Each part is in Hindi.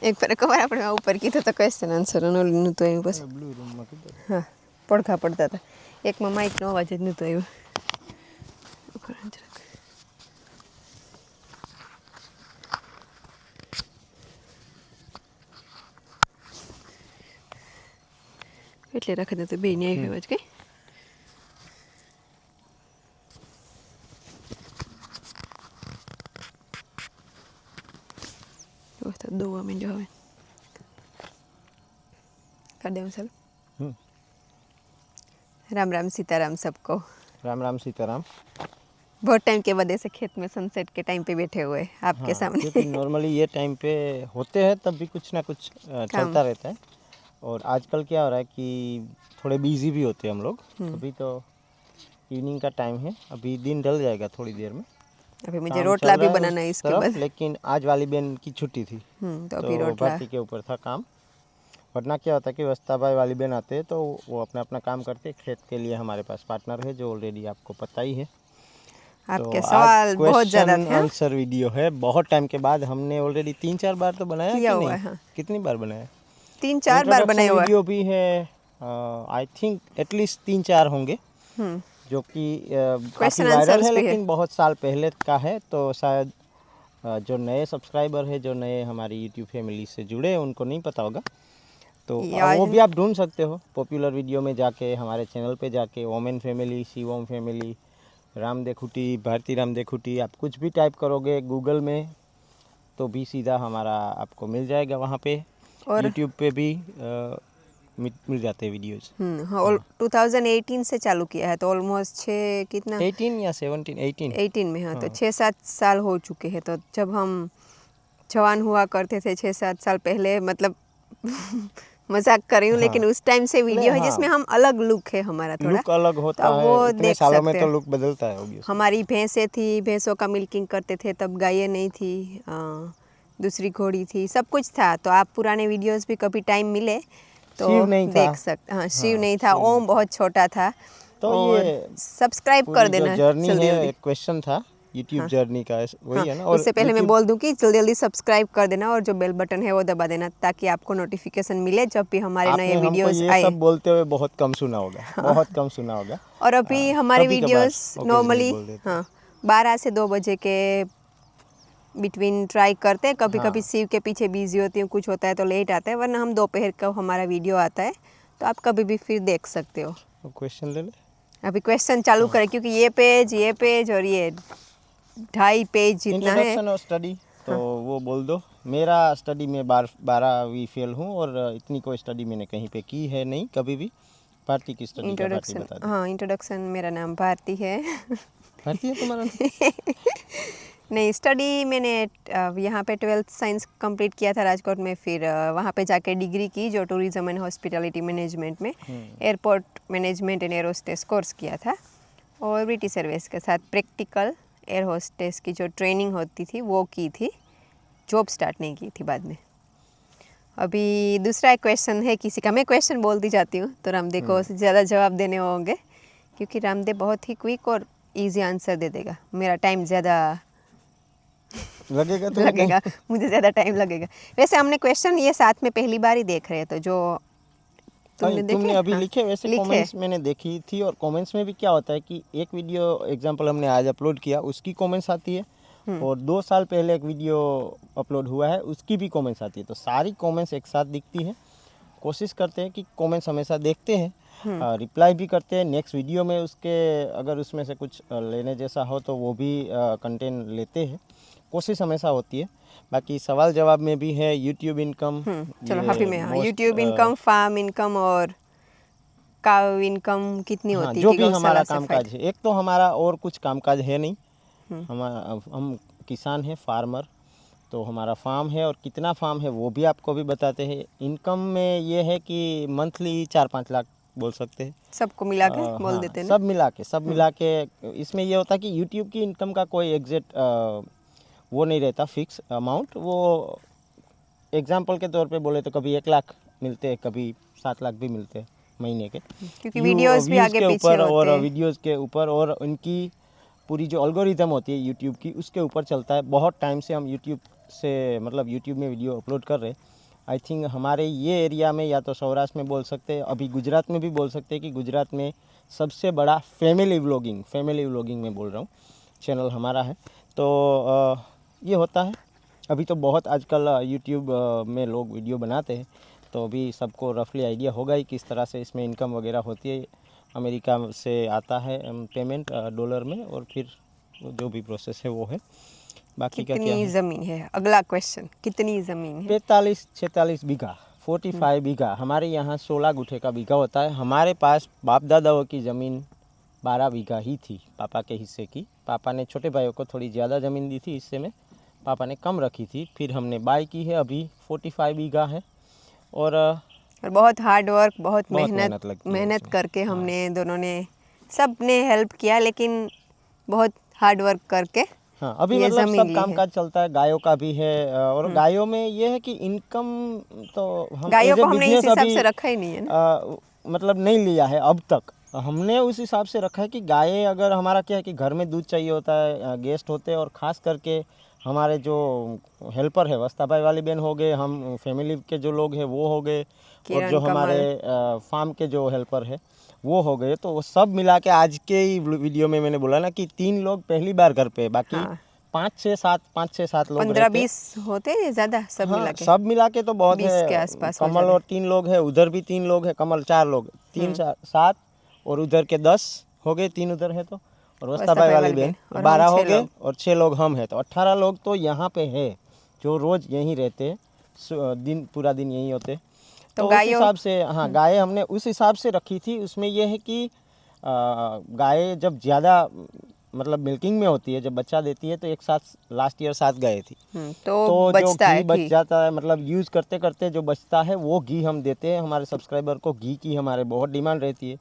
એક પર ખબર આપણે ઉપર કીધું તો ક્વેશ્ચન આન્સર ઓલું તો એવું પછી બ્લુ રૂમમાં કીધું. હા પડઘા પડતા હતા એકમાં માઇકનો અવાજ જ નહોતો આવ્યો. એટલે રાખી દે તો બે ને આવ્યો અવાજ કઈ દોવા માંડ્યો હવે कर दे चल. राम राम सीताराम सबको. राम राम सीताराम. बहुत टाइम के बाद ऐसे खेत में सनसेट के टाइम पे बैठे हुए आपके सामने. क्योंकि नॉर्मली ये टाइम पे होते हैं तब भी कुछ ना कुछ चलता रहता है. और आजकल क्या हो रहा है कि थोड़े बिजी भी होते हैं हम लोग. अभी तो इवनिंग का टाइम है, अभी दिन ढल जाएगा थोड़ी देर में. अभी मुझे रोटला भी बनाना है इसके बाद. लेकिन आज वाली बहन की छुट्टी थी तो अभी रोटला भारती के ऊपर था काम. वरना क्या होता है कि वस्ता भाई वाली बहन आते हैं तो वो अपना अपना काम करते हैं. खेत के लिए हमारे पास पार्टनर है जो ऑलरेडी आपको पता ही है. आपके तो सवाल बहुत ज़्यादा थे. आंसर वीडियो है, बहुत टाइम के बाद हमने ऑलरेडी 3-4 बार तो बनाया किया कि हुआ नहीं? है. कितनी बार बनाया? 3-4 बार बनाया हुआ है. वीडियो भी है, आई थिंक एटलीस्ट 3-4 होंगे जो कि काफ़ी वायरल है, लेकिन बहुत साल पहले का है. तो शायद जो नए सब्सक्राइबर है, जो नए हमारी यूट्यूब फैमिली से जुड़े हैं, उनको नहीं पता होगा. तो वो भी आप ढूंढ सकते हो पॉपुलर वीडियो में जाके, हमारे चैनल पे जाके. Omen family, Shivam family, Ram देखुटी, भारती राम देखुटी, आप कुछ भी टाइप करोगे गूगल में तो भी सीधा हमारा आपको मिल जाएगा वहाँ पे. और यूट्यूब पे भी मिल जाते हैं वीडियोज़. 2018 से चालू किया है तो ऑलमोस्ट 18 या 18 में. हाँ तो 6-7 साल हो चुके हैं. तो जब हम जवान हुआ करते थे 6-7 साल पहले, मतलब मजाक कर रही हूँ, लेकिन उस टाइम से वीडियो है जिसमें हम अलग लुक है हमारा, थोड़ा लुक अलग होता है. वो इतने सालों में तो लुक बदलता है obviously. हमारी भैंसें थी, भैंसों का मिल्किंग करते थे, तब गायें नहीं थी, दूसरी घोड़ी थी, सब कुछ था. तो आप पुराने वीडियोस भी कभी टाइम मिले तो देख सकते. हाँ शिव नहीं था, ओम बहुत छोटा था. तो ये सब्सक्राइब कर देना. जर्नी है, एक क्वेश्चन था यूट्यूब जर्नी का, वही है ना. और उससे पहले मैं बोल दूं कि जल्दी जल्दी सब्सक्राइब कर देना और जो बेल बटन है वो दबा देना ताकि आपको नोटिफिकेशन मिले जब भी हमारे नए वीडियोस आए. सब बोलते हुए बहुत कम सुना होगा. बहुत कम सुना होगा. और अभी हमारे वीडियोस नॉर्मली 12 से 2 बजे के बिटवीन ट्राई करते हैं. कभी कभी शिव के पीछे बिजी होती हूँ, कुछ होता है तो लेट आता है, वरना हम दोपहर का हमारा वीडियो आता है तो आप कभी भी फिर देख सकते हो. क्वेश्चन ले ले. अभी क्वेश्चन चालू करें क्योंकि ये पेज और ये 2.5 पेज जितना है. इंट्रोडक्शन और स्टडी तो वो बोल दो. मेरा स्टडी में 12वीं फेल हूँ और इतनी कोई स्टडी मैंने कहीं पे की है नहीं कभी भी. भारती की स्टडी का भारती बता दो. हाँ इंट्रोडक्शन, मेरा नाम भारती है. भारती है तुम्हारा नाम? नहीं, स्टडी मैंने यहाँ पे 12th साइंस कंप्लीट किया था राजकोट में. फिर वहाँ पे जाके डिग्री की जो टूरिज्म एंड हॉस्पिटैलिटी मैनेजमेंट में, एयरपोर्ट मैनेजमेंट एंड एरोस्टेस कोर्स किया था. और ब्रिटिश एयरवेज के साथ प्रैक्टिकल एयर होस्टेस की जो ट्रेनिंग होती थी वो की थी. जॉब स्टार्ट नहीं की थी बाद में. अभी दूसरा एक क्वेश्चन है किसी का, मैं क्वेश्चन बोलती जाती हूँ तो रामदेव को ज़्यादा जवाब देने होंगे क्योंकि रामदेव बहुत ही क्विक और इजी आंसर दे देगा. मेरा टाइम ज़्यादा लगेगा, मुझे ज़्यादा टाइम लगेगा. वैसे हमने क्वेश्चन ये साथ में पहली बार ही देख रहे हैं तो जो तुमने अभी लिखे वैसे कमेंट्स मैंने देखी थी. और कमेंट्स में भी क्या होता है कि एक वीडियो एग्जांपल हमने आज अपलोड किया उसकी कमेंट्स आती है, और 2 साल पहले एक वीडियो अपलोड हुआ है उसकी भी कमेंट्स आती है. तो सारी कमेंट्स एक साथ दिखती है. कोशिश करते हैं कि कमेंट्स हमेशा देखते हैं, रिप्लाई भी करते हैं. नेक्स्ट वीडियो में उसके अगर उसमें से कुछ लेने जैसा हो तो वो भी कंटेंट लेते हैं. कोशिश हमेशा होती है. बाकी सवाल जवाब में भी है यूट्यूब इनकम. चलो हैप्पी में यूट्यूब इनकम, फार्म इनकम और काउ इनकम कितनी होती है, जो भी हमारा कामकाज है. एक तो हमारा और कुछ कामकाज है नहीं. हम किसान हैं, फार्मर. तो हमारा फार्म है और कितना फार्म है वो भी आपको भी बताते हैं. इनकम में ये है कि मंथली 4-5 लाख बोल सकते हैं. सबको मिला के बोल देते हैं. सब मिला के इसमें ये होता है कि यूट्यूब की इनकम का कोई एग्जैक्ट वो नहीं रहता फिक्स अमाउंट. वो एग्जांपल के तौर पे बोले तो कभी 1 लाख मिलते हैं, कभी 7 लाख भी मिलते हैं महीने के, क्योंकि वीडियोस भी आगे पीछे होते हैं. और वीडियोस के ऊपर और उनकी पूरी जो एल्गोरिदम होती है यूट्यूब की उसके ऊपर चलता है. बहुत टाइम से हम यूट्यूब से मतलब यूट्यूब में वीडियो अपलोड कर रहे। आई थिंक हमारे ये एरिया में या तो सौराष्ट्र में बोल सकते हैं, अभी गुजरात में भी बोल सकते हैं कि गुजरात में सबसे बड़ा फैमिली व्लॉगिंग में बोल रहा हूँ चैनल हमारा है। तो ये होता है। अभी तो बहुत आजकल यूट्यूब में लोग वीडियो बनाते हैं, तो अभी सबको रफली आइडिया होगा ही किस तरह से इसमें इनकम वगैरह होती है। अमेरिका से आता है पेमेंट डॉलर में, और फिर जो भी प्रोसेस है वो है। बाकी का क्या कितनी है? ज़मीन है, अगला क्वेश्चन, कितनी ज़मीन है? 45-46 बीघा, 45 बीघा। हमारे यहाँ 16 गुठे का बीघा होता है। हमारे पास बाप दादाओं की ज़मीन 12 बीघा ही थी पापा के हिस्से की। पापा ने छोटे भाइयों को थोड़ी ज़्यादा ज़मीन दी थी, हिस्से में पापा ने कम रखी थी। फिर हमने बाय की है, अभी 45 बीघा है। और बहुत हार्ड वर्क, बहुत मेहनत लगती है मेहनत उसमें। करके हमने दोनों ने, सब ने हेल्प किया, लेकिन बहुत हार्ड वर्क करके हाँ, अभी ये मतलब ज़मीन सब ली काम है। काज चलता है, गायों का भी है। और गायों में ये है कि इनकम तो हम गायों एज ए को हमने इस बिजनेस हिसाब अभी से रखा ही नहीं है ना। मतलब नहीं लिया है अब तक। हमने उस हिसाब से रखा है कि गायें, अगर हमारा क्या है कि घर में दूध चाहिए होता है, गेस्ट होते हैं, और ख़ास करके हमारे जो हेल्पर है, वस्ता भाई वाली बहन हो गए, हम फैमिली के जो लोग हैं वो हो गए, और जो किरण, हमारे फार्म के जो हेल्पर है वो हो गए। तो वो सब मिला के आज के ही वीडियो में मैंने बोला ना कि 3 लोग पहली बार घर पे, बाकी हाँ। 5-6-7 लोग 15-20 होते हैं ज़्यादा, सब हाँ, मिला के सब मिला के तो बहुत 20 के है। आसपास हो कमल जाते और 3 लोग है, उधर भी 3 लोग है, कमल 4 लोग, 3-7, और उधर के 10 हो गए, 3 उधर है तो, और वस्ता भाई वाली बहन और 12 हम हो 6 गए, लोग। और 6 लोग हम हैं, तो 18 लोग तो यहाँ पे है जो रोज़ यहीं रहते हैं, दिन पूरा दिन यहीं होते। तो तो उस गायों, हिसाब से, हाँ, गायें हमने उस हिसाब से रखी थी। उसमें यह है कि गायें जब ज़्यादा मतलब मिल्किंग में होती है, जब बच्चा देती है, तो एक साथ लास्ट ईयर 7 गायें थी। तो तो जो बचता है घी बच घी। जाता है, मतलब यूज़ करते करते जो बचता है वो घी हम देते हैं हमारे सब्सक्राइबर को। घी की हमारे बहुत डिमांड रहती है,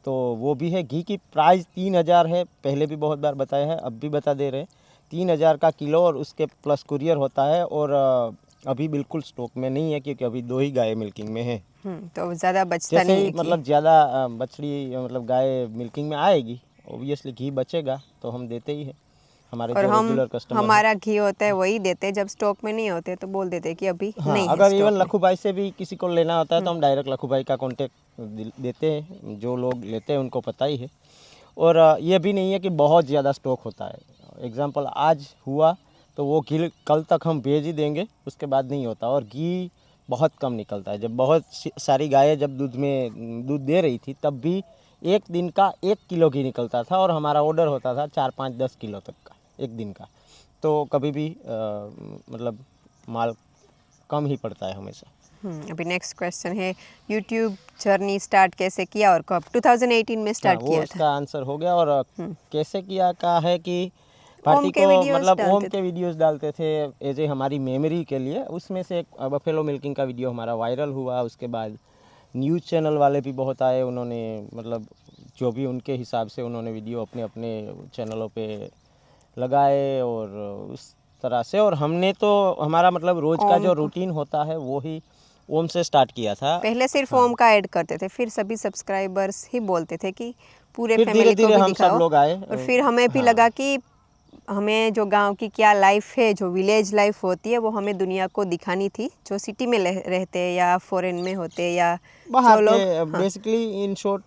तो वो भी है। घी की प्राइस 3000 है, पहले भी बहुत बार बताया है, अब भी बता दे रहे हैं। 3000 का किलो, और उसके प्लस कुरियर होता है। और अभी बिल्कुल स्टॉक में नहीं है, क्योंकि अभी 2 ही गाय मिल्किंग में है। तो ज़्यादा बचता जैसे नहीं ही है घी। मतलब ज़्यादा बछड़ी मतलब गाय मिल्किंग में आएगी, ओबियसली घी बचेगा, तो हम देते ही हैं हमारे और जो हम, रेगुलर कस्टमर हैं। हमारा घी होता है वही देते हैं, जब स्टॉक में नहीं होते तो बोल देते हैं कि अभी हाँ, नहीं है अगर स्टॉक इवन में। लखू भाई से भी किसी को लेना होता है तो हम डायरेक्ट लखू भाई का कांटेक्ट देते हैं, जो लोग लेते हैं उनको पता ही है। और ये भी नहीं है कि बहुत ज़्यादा स्टॉक होता है। एग्जांपल आज हुआ तो वो घी कल तक हम भेज ही देंगे, उसके बाद नहीं होता। और घी बहुत कम निकलता है। जब बहुत सारी गायें जब दूध दे रही थी, तब भी एक दिन का 1 किलो घी निकलता था, और हमारा ऑर्डर होता था 4-5-10 किलो तक का एक दिन का। तो कभी भी मतलब माल कम ही पड़ता है हमेशा। अभी नेक्स्ट क्वेश्चन है, यूट्यूब जर्नी स्टार्ट कैसे किया और कब? 2018 में हाँ, स्टार्ट वो किया था। उसका आंसर हो गया। और कैसे किया का है कि ओम भारती के को वीडियोस मतलब ओम डालते के थे। वीडियोस डालते थे एज ए हमारी मेमोरी के लिए। उसमें से एक बफेलो मिल्किंग का वीडियो हमारा वायरल हुआ। उसके बाद न्यूज़ चैनल वाले भी बहुत आए, उन्होंने मतलब जो भी उनके हिसाब से उन्होंने वीडियो अपने अपने चैनलों पे लगाए, और उस तरह से। और हमने तो हमारा मतलब रोज़ का ओम जो को रूटीन होता है वो ही ओम से स्टार्ट किया था। पहले सिर्फ हाँ, ओम का ऐड करते थे, फिर सभी सब्सक्राइबर्स ही बोलते थे कि पूरे फिर धीरे फैमिली को धीरे भी हम सब दिखाओ। लोग आए। और फिर हमें भी हाँ, लगा कि हमें जो गांव की क्या लाइफ है, जो विलेज लाइफ होती है, वो हमें दुनिया को दिखानी थी। जो सिटी में रहते हैं या फॉरेन में होते हैं या बाहर जो लोग, के, हाँ, बेसिकली इन शॉर्ट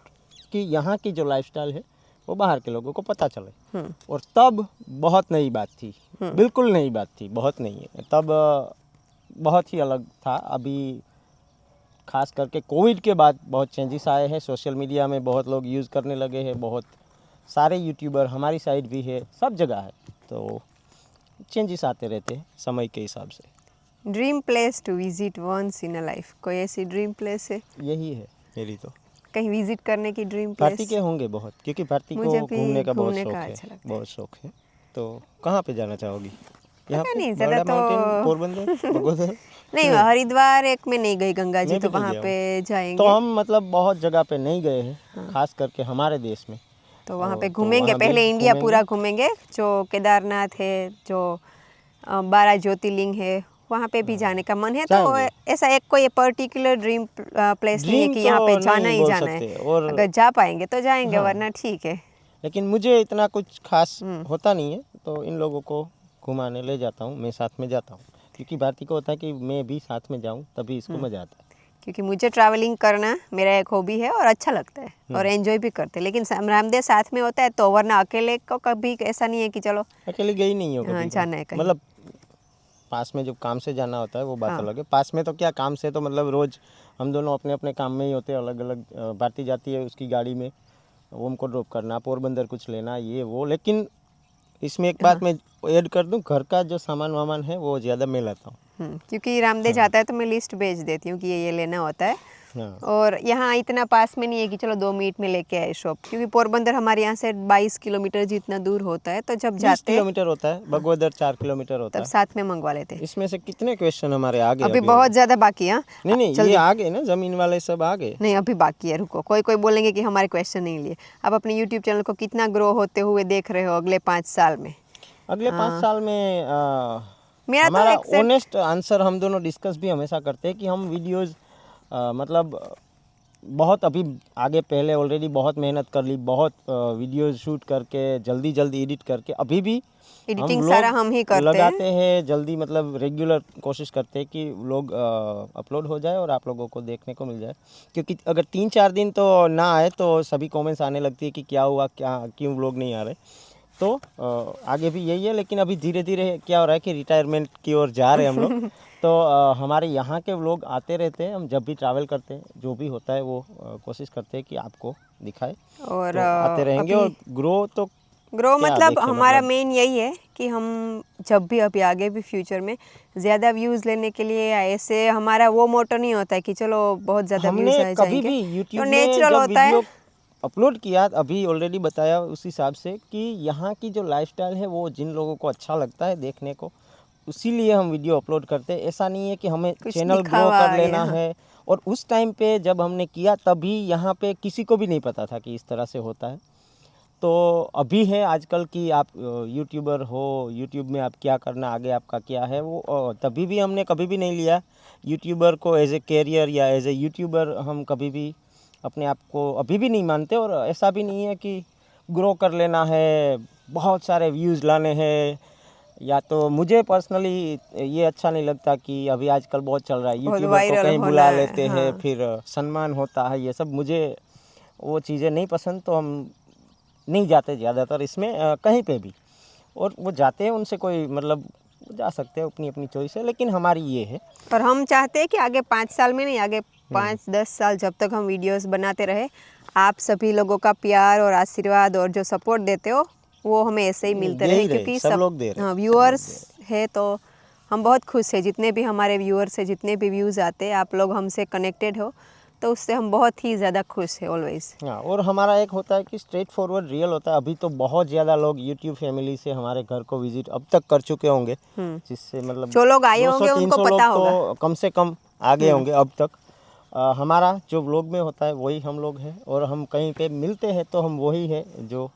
कि यहाँ की जो लाइफस्टाइल है वो बाहर के लोगों को पता चले। और तब बहुत नई बात थी, बिल्कुल नई बात थी, बहुत नहीं है तब, बहुत ही अलग था। अभी खास करके कोविड के बाद बहुत चेंजेस आए हैं। सोशल मीडिया में बहुत लोग यूज़ करने लगे हैं, बहुत सारे यूट्यूबर, हमारी साइड भी है, सब जगह है। तो चेंजेस आते रहते हैं समय के हिसाब से। Dream place to visit once in a life, कोई ऐसी ड्रीम प्लेस है? यही है मेरी तो। कहीं विजिट करने की ड्रीम भारती प्लेस? के होंगे बहुत, क्योंकि भारती को मुझे भी घूमने का बहुत घूमने शौक का है, अच्छा लगता है। बहुत शौक है। तो कहाँ पे जाना चाहोगी? यहाँ पता पे नहीं, ज़्यादा बर्डा तो माउंटेन, पोरबंदर, बगोदर? नहीं, हरिद्वार एक में नहीं गई, गंगा जी, मैं भी तो नहीं वहाँ गया पे हूँ। तो जाएंगे। हम मतलब बहुत जगह पे नहीं गए हैं, खास करके हमारे देश में। तो वहाँ पे तो घूमेंगे, वहाँ भी पहले इंडिया घूमेंगे। पूरा घूमेंगे। जो केदारनाथ है, जो 12 ज्योतिर्लिंग है, वहाँ पे भी जाने का मन है। तो जाएंगे। ऐसा एक कोई पर्टिकुलर ड्रीम प्लेस नहीं है ड्रीम कि तो यहाँ पे जाना नहीं ही बोल जाना है। सकते। और अगर जा पाएंगे तो जाएंगे, हाँ, वरना ठीक है। लेकिन मुझे इतना कुछ खास होता नहीं है, तो इन लोगों को घुमाने ले जाता हूँ, मैं साथ में जाता हूँ, क्योंकि भारती को होता है कि मैं भी साथ में जाऊँ तभी इसको मज़ा आता है। क्योंकि मुझे ट्रैवलिंग करना मेरा एक हॉबी है और अच्छा लगता है और एंजॉय भी करते हैं, लेकिन रामदेव साथ में होता है तो वरना अकेले को कभी ऐसा नहीं है कि चलो अकेले गई नहीं हो हाँ, कभी? जाना है कहीं। मतलब पास में जब काम से जाना होता है वो बात हाँ। अलग है। पास में तो क्या, काम से तो मतलब रोज़ हम दोनों अपने अपने काम में ही होते हैं, अलग अलग। भारती जाती है उसकी गाड़ी में, ओम को ड्रॉप करना, पोरबंदर कुछ लेना, ये वो। लेकिन इसमें एक बात मैं ऐड कर दूं, घर का जो सामान वामान है वो ज़्यादा मैं लाता हूँ। क्योंकि रामदेव जाता है तो मैं लिस्ट भेज देती हूँ कि ये लेना होता है। हाँ, और यहाँ इतना पास में नहीं है कि चलो 2 मिनट में लेके आए शॉप, क्योंकि पोरबंदर हमारे यहाँ से 22 किलोमीटर जितना दूर होता है, तो जब 20 जाते हैं किलोमीटर होता है, बगोदर 4 किलोमीटर होता तब है। साथ में मंगवा लेते हैं। इसमें से कितने क्वेश्चन हमारे आ गए अभी बहुत ज़्यादा बाकी है। हाँ? नहीं, ये जल्दी। आ गए ना, ज़मीन वाले सब आ गए। नहीं, अभी बाकी है, रुको। कोई कोई बोलेंगे कि हमारे क्वेश्चन नहीं लिए। आप अपने यूट्यूब चैनल को कितना ग्रो होते हुए देख रहे हो अगले 5 साल में? अगले 5 साल में मेरा तो हमारा exact- ऑनेस्ट आंसर हम दोनों डिस्कस भी हमेशा करते हैं कि हम वीडियोस मतलब बहुत अभी आगे पहले ऑलरेडी बहुत मेहनत कर ली, बहुत वीडियोस शूट करके जल्दी जल्दी एडिट करके अभी भी एडिटिंग सारा हम ही करते लगाते हैं जल्दी, मतलब रेगुलर कोशिश करते हैं कि लोग अपलोड हो जाए और आप लोगों को देखने को मिल जाए। क्योंकि अगर 3-4 दिन तो ना आए तो सभी कमेंट्स आने लगती है कि क्या हुआ, क्या क्यों लोग नहीं आ रहे। तो आगे भी यही है, लेकिन अभी धीरे धीरे क्या हो रहा है कि रिटायरमेंट की ओर जा रहे हैं हम लोग। तो हमारे यहाँ के लोग आते रहते हैं, हम जब भी ट्रैवल करते हैं जो भी होता है वो कोशिश करते हैं कि आपको दिखाए, और तो आते रहेंगे। और ग्रो क्या मतलब देखें, हमारा मतलब मेन यही है कि हम जब भी अभी आगे भी फ्यूचर में ज़्यादा व्यूज़ लेने के लिए या ऐसे, हमारा वो मोटो नहीं होता है कि चलो बहुत ज़्यादा व्यूज़ हमने आ कभी जाएंगे। भी तो यूट्यूब में नेचुरल जब होता है। वीडियो अपलोड किया, अभी ऑलरेडी बताया उस हिसाब से कि यहाँ की जो लाइफस्टाइल है वो जिन लोगों को अच्छा लगता है देखने को, इसीलिए हम वीडियो अपलोड करते हैं। ऐसा नहीं है कि हमें कुछ चैनल ग्रो दिखावा कर लेना या है। और उस टाइम पे जब हमने किया तभी यहाँ पे किसी को भी नहीं पता था कि इस तरह से होता है। तो अभी है आजकल कि आप यूट्यूबर हो, यूट्यूब में आप क्या करना, आगे आपका क्या है वो, तभी भी हमने कभी भी नहीं लिया यूट्यूबर को एज ए कैरियर या एज ए यूट्यूबर। हम कभी भी अपने आप को अभी भी नहीं मानते, और ऐसा भी नहीं है कि ग्रो कर लेना है, बहुत सारे व्यूज़ लाने हैं। या तो मुझे पर्सनली ये अच्छा नहीं लगता कि अभी आजकल बहुत चल रहा है, बहुत यूट्यूबर को वायरल कहीं होना बुला है। लेते हैं, हाँ। फिर सम्मान होता है, ये सब मुझे वो चीज़ें नहीं पसंद। तो हम नहीं जाते ज़्यादातर इसमें कहीं पे भी। और वो जाते हैं, उनसे कोई मतलब जा सकते हैं, अपनी अपनी चॉइस है, लेकिन हमारी ये है। और हम चाहते हैं कि आगे 5 साल में नहीं, आगे 5-10 साल जब तक हम वीडियोस बनाते रहे, आप सभी लोगों का प्यार और आशीर्वाद और जो सपोर्ट देते हो वो हमें ऐसे ही मिलते दे रहे, ही रहे, क्योंकि सब लोग दे रहे, हाँ, व्यूअर्स है तो हम बहुत खुश हैं। जितने भी हमारे व्यूअर्स हैं, जितने भी व्यूज़ आते हैं, आप लोग हमसे कनेक्टेड हो तो उससे हम बहुत ही ज़्यादा खुश हैं ऑलवेज। हाँ। और हमारा एक होता है कि स्ट्रेट फॉरवर्ड रियल होता है। अभी तो बहुत ज़्यादा लोग यूट्यूब फैमिली से हमारे घर को विजिट अब तक कर चुके होंगे, जिससे मतलब जो लोग आए होंगे उनको 200-300 पता लोग होगा। तो कम से कम आ गए होंगे अब तक। हमारा जो व्लॉग में होता है वही हम लोग हैं, और हम कहीं पे मिलते हैं तो हम वही है जो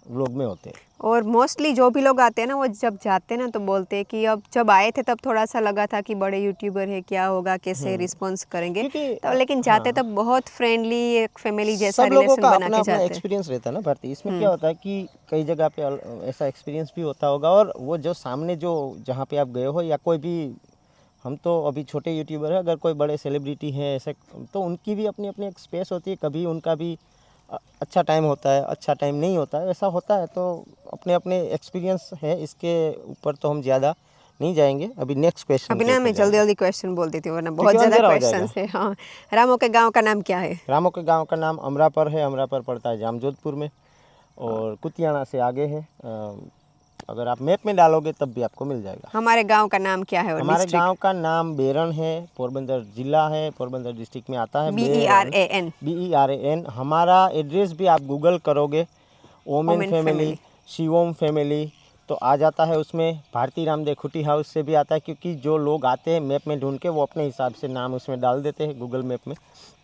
व्लॉग में होते हैं। और मोस्टली जो भी लोग आते हैं ना, वो जब जाते हैं ना तो बोलते हैं कि अब जब आए थे तब थोड़ा सा लगा था कि बड़े यूट्यूबर है, क्या होगा, कैसे रिस्पॉन्स करेंगे, क्योंकि तो लेकिन जाते तब बहुत फ्रेंडली, एक फैमिली जैसा सब लोगों रिलेशन का बना अपना के अपना जाते हैं। एक्सपीरियंस रहता है ना भारती। इसमें क्या होता है कि कई जगह पे ऐसा एक्सपीरियंस भी होता होगा, और वो जो सामने जो जहाँ पे आप गए हो, या कोई भी, हम तो अभी छोटे यूट्यूबर हैं, अगर कोई बड़े सेलिब्रिटी हैं ऐसे, तो उनकी भी अपनी अपनी एक स्पेस होती है। कभी उनका भी अच्छा टाइम होता है, अच्छा टाइम नहीं होता है, ऐसा होता है। तो अपने अपने एक्सपीरियंस है, इसके ऊपर तो हम ज़्यादा नहीं जाएंगे। अभी नेक्स्ट क्वेश्चन अभी के ना ऊपर मैं जल्दी जाएंगे, जल्दी क्वेश्चन बोल देती हूँ वरना बहुत क्योंकि ज़्यादा अंधेरा हो क्वेश्चन जाएगा। है। हाँ, रामो के गाँव का नाम क्या है? रामो के गांव का नाम अमरापर है। अमरापर पड़ता है जामजोधपुर में, और कुतियाना से आगे है। अगर आप मैप में डालोगे तब भी आपको मिल जाएगा। हमारे गांव का नाम क्या है और हमारे डिस्ट्रिक्ट? गांव का नाम बेरन है, पोरबंदर जिला है, पोरबंदर डिस्ट्रिक्ट में आता है। BERAN। BERAN। हमारा एड्रेस भी आप गूगल करोगे, omen omen family, family. Shivom family, तो आ जाता है। उसमें भारती रामदेव खुटी हाउस से भी आता है, क्योंकि जो लोग आते हैं मैप में ढूंढ के, वो अपने हिसाब से नाम उसमें डाल देते हैं गूगल मैप में,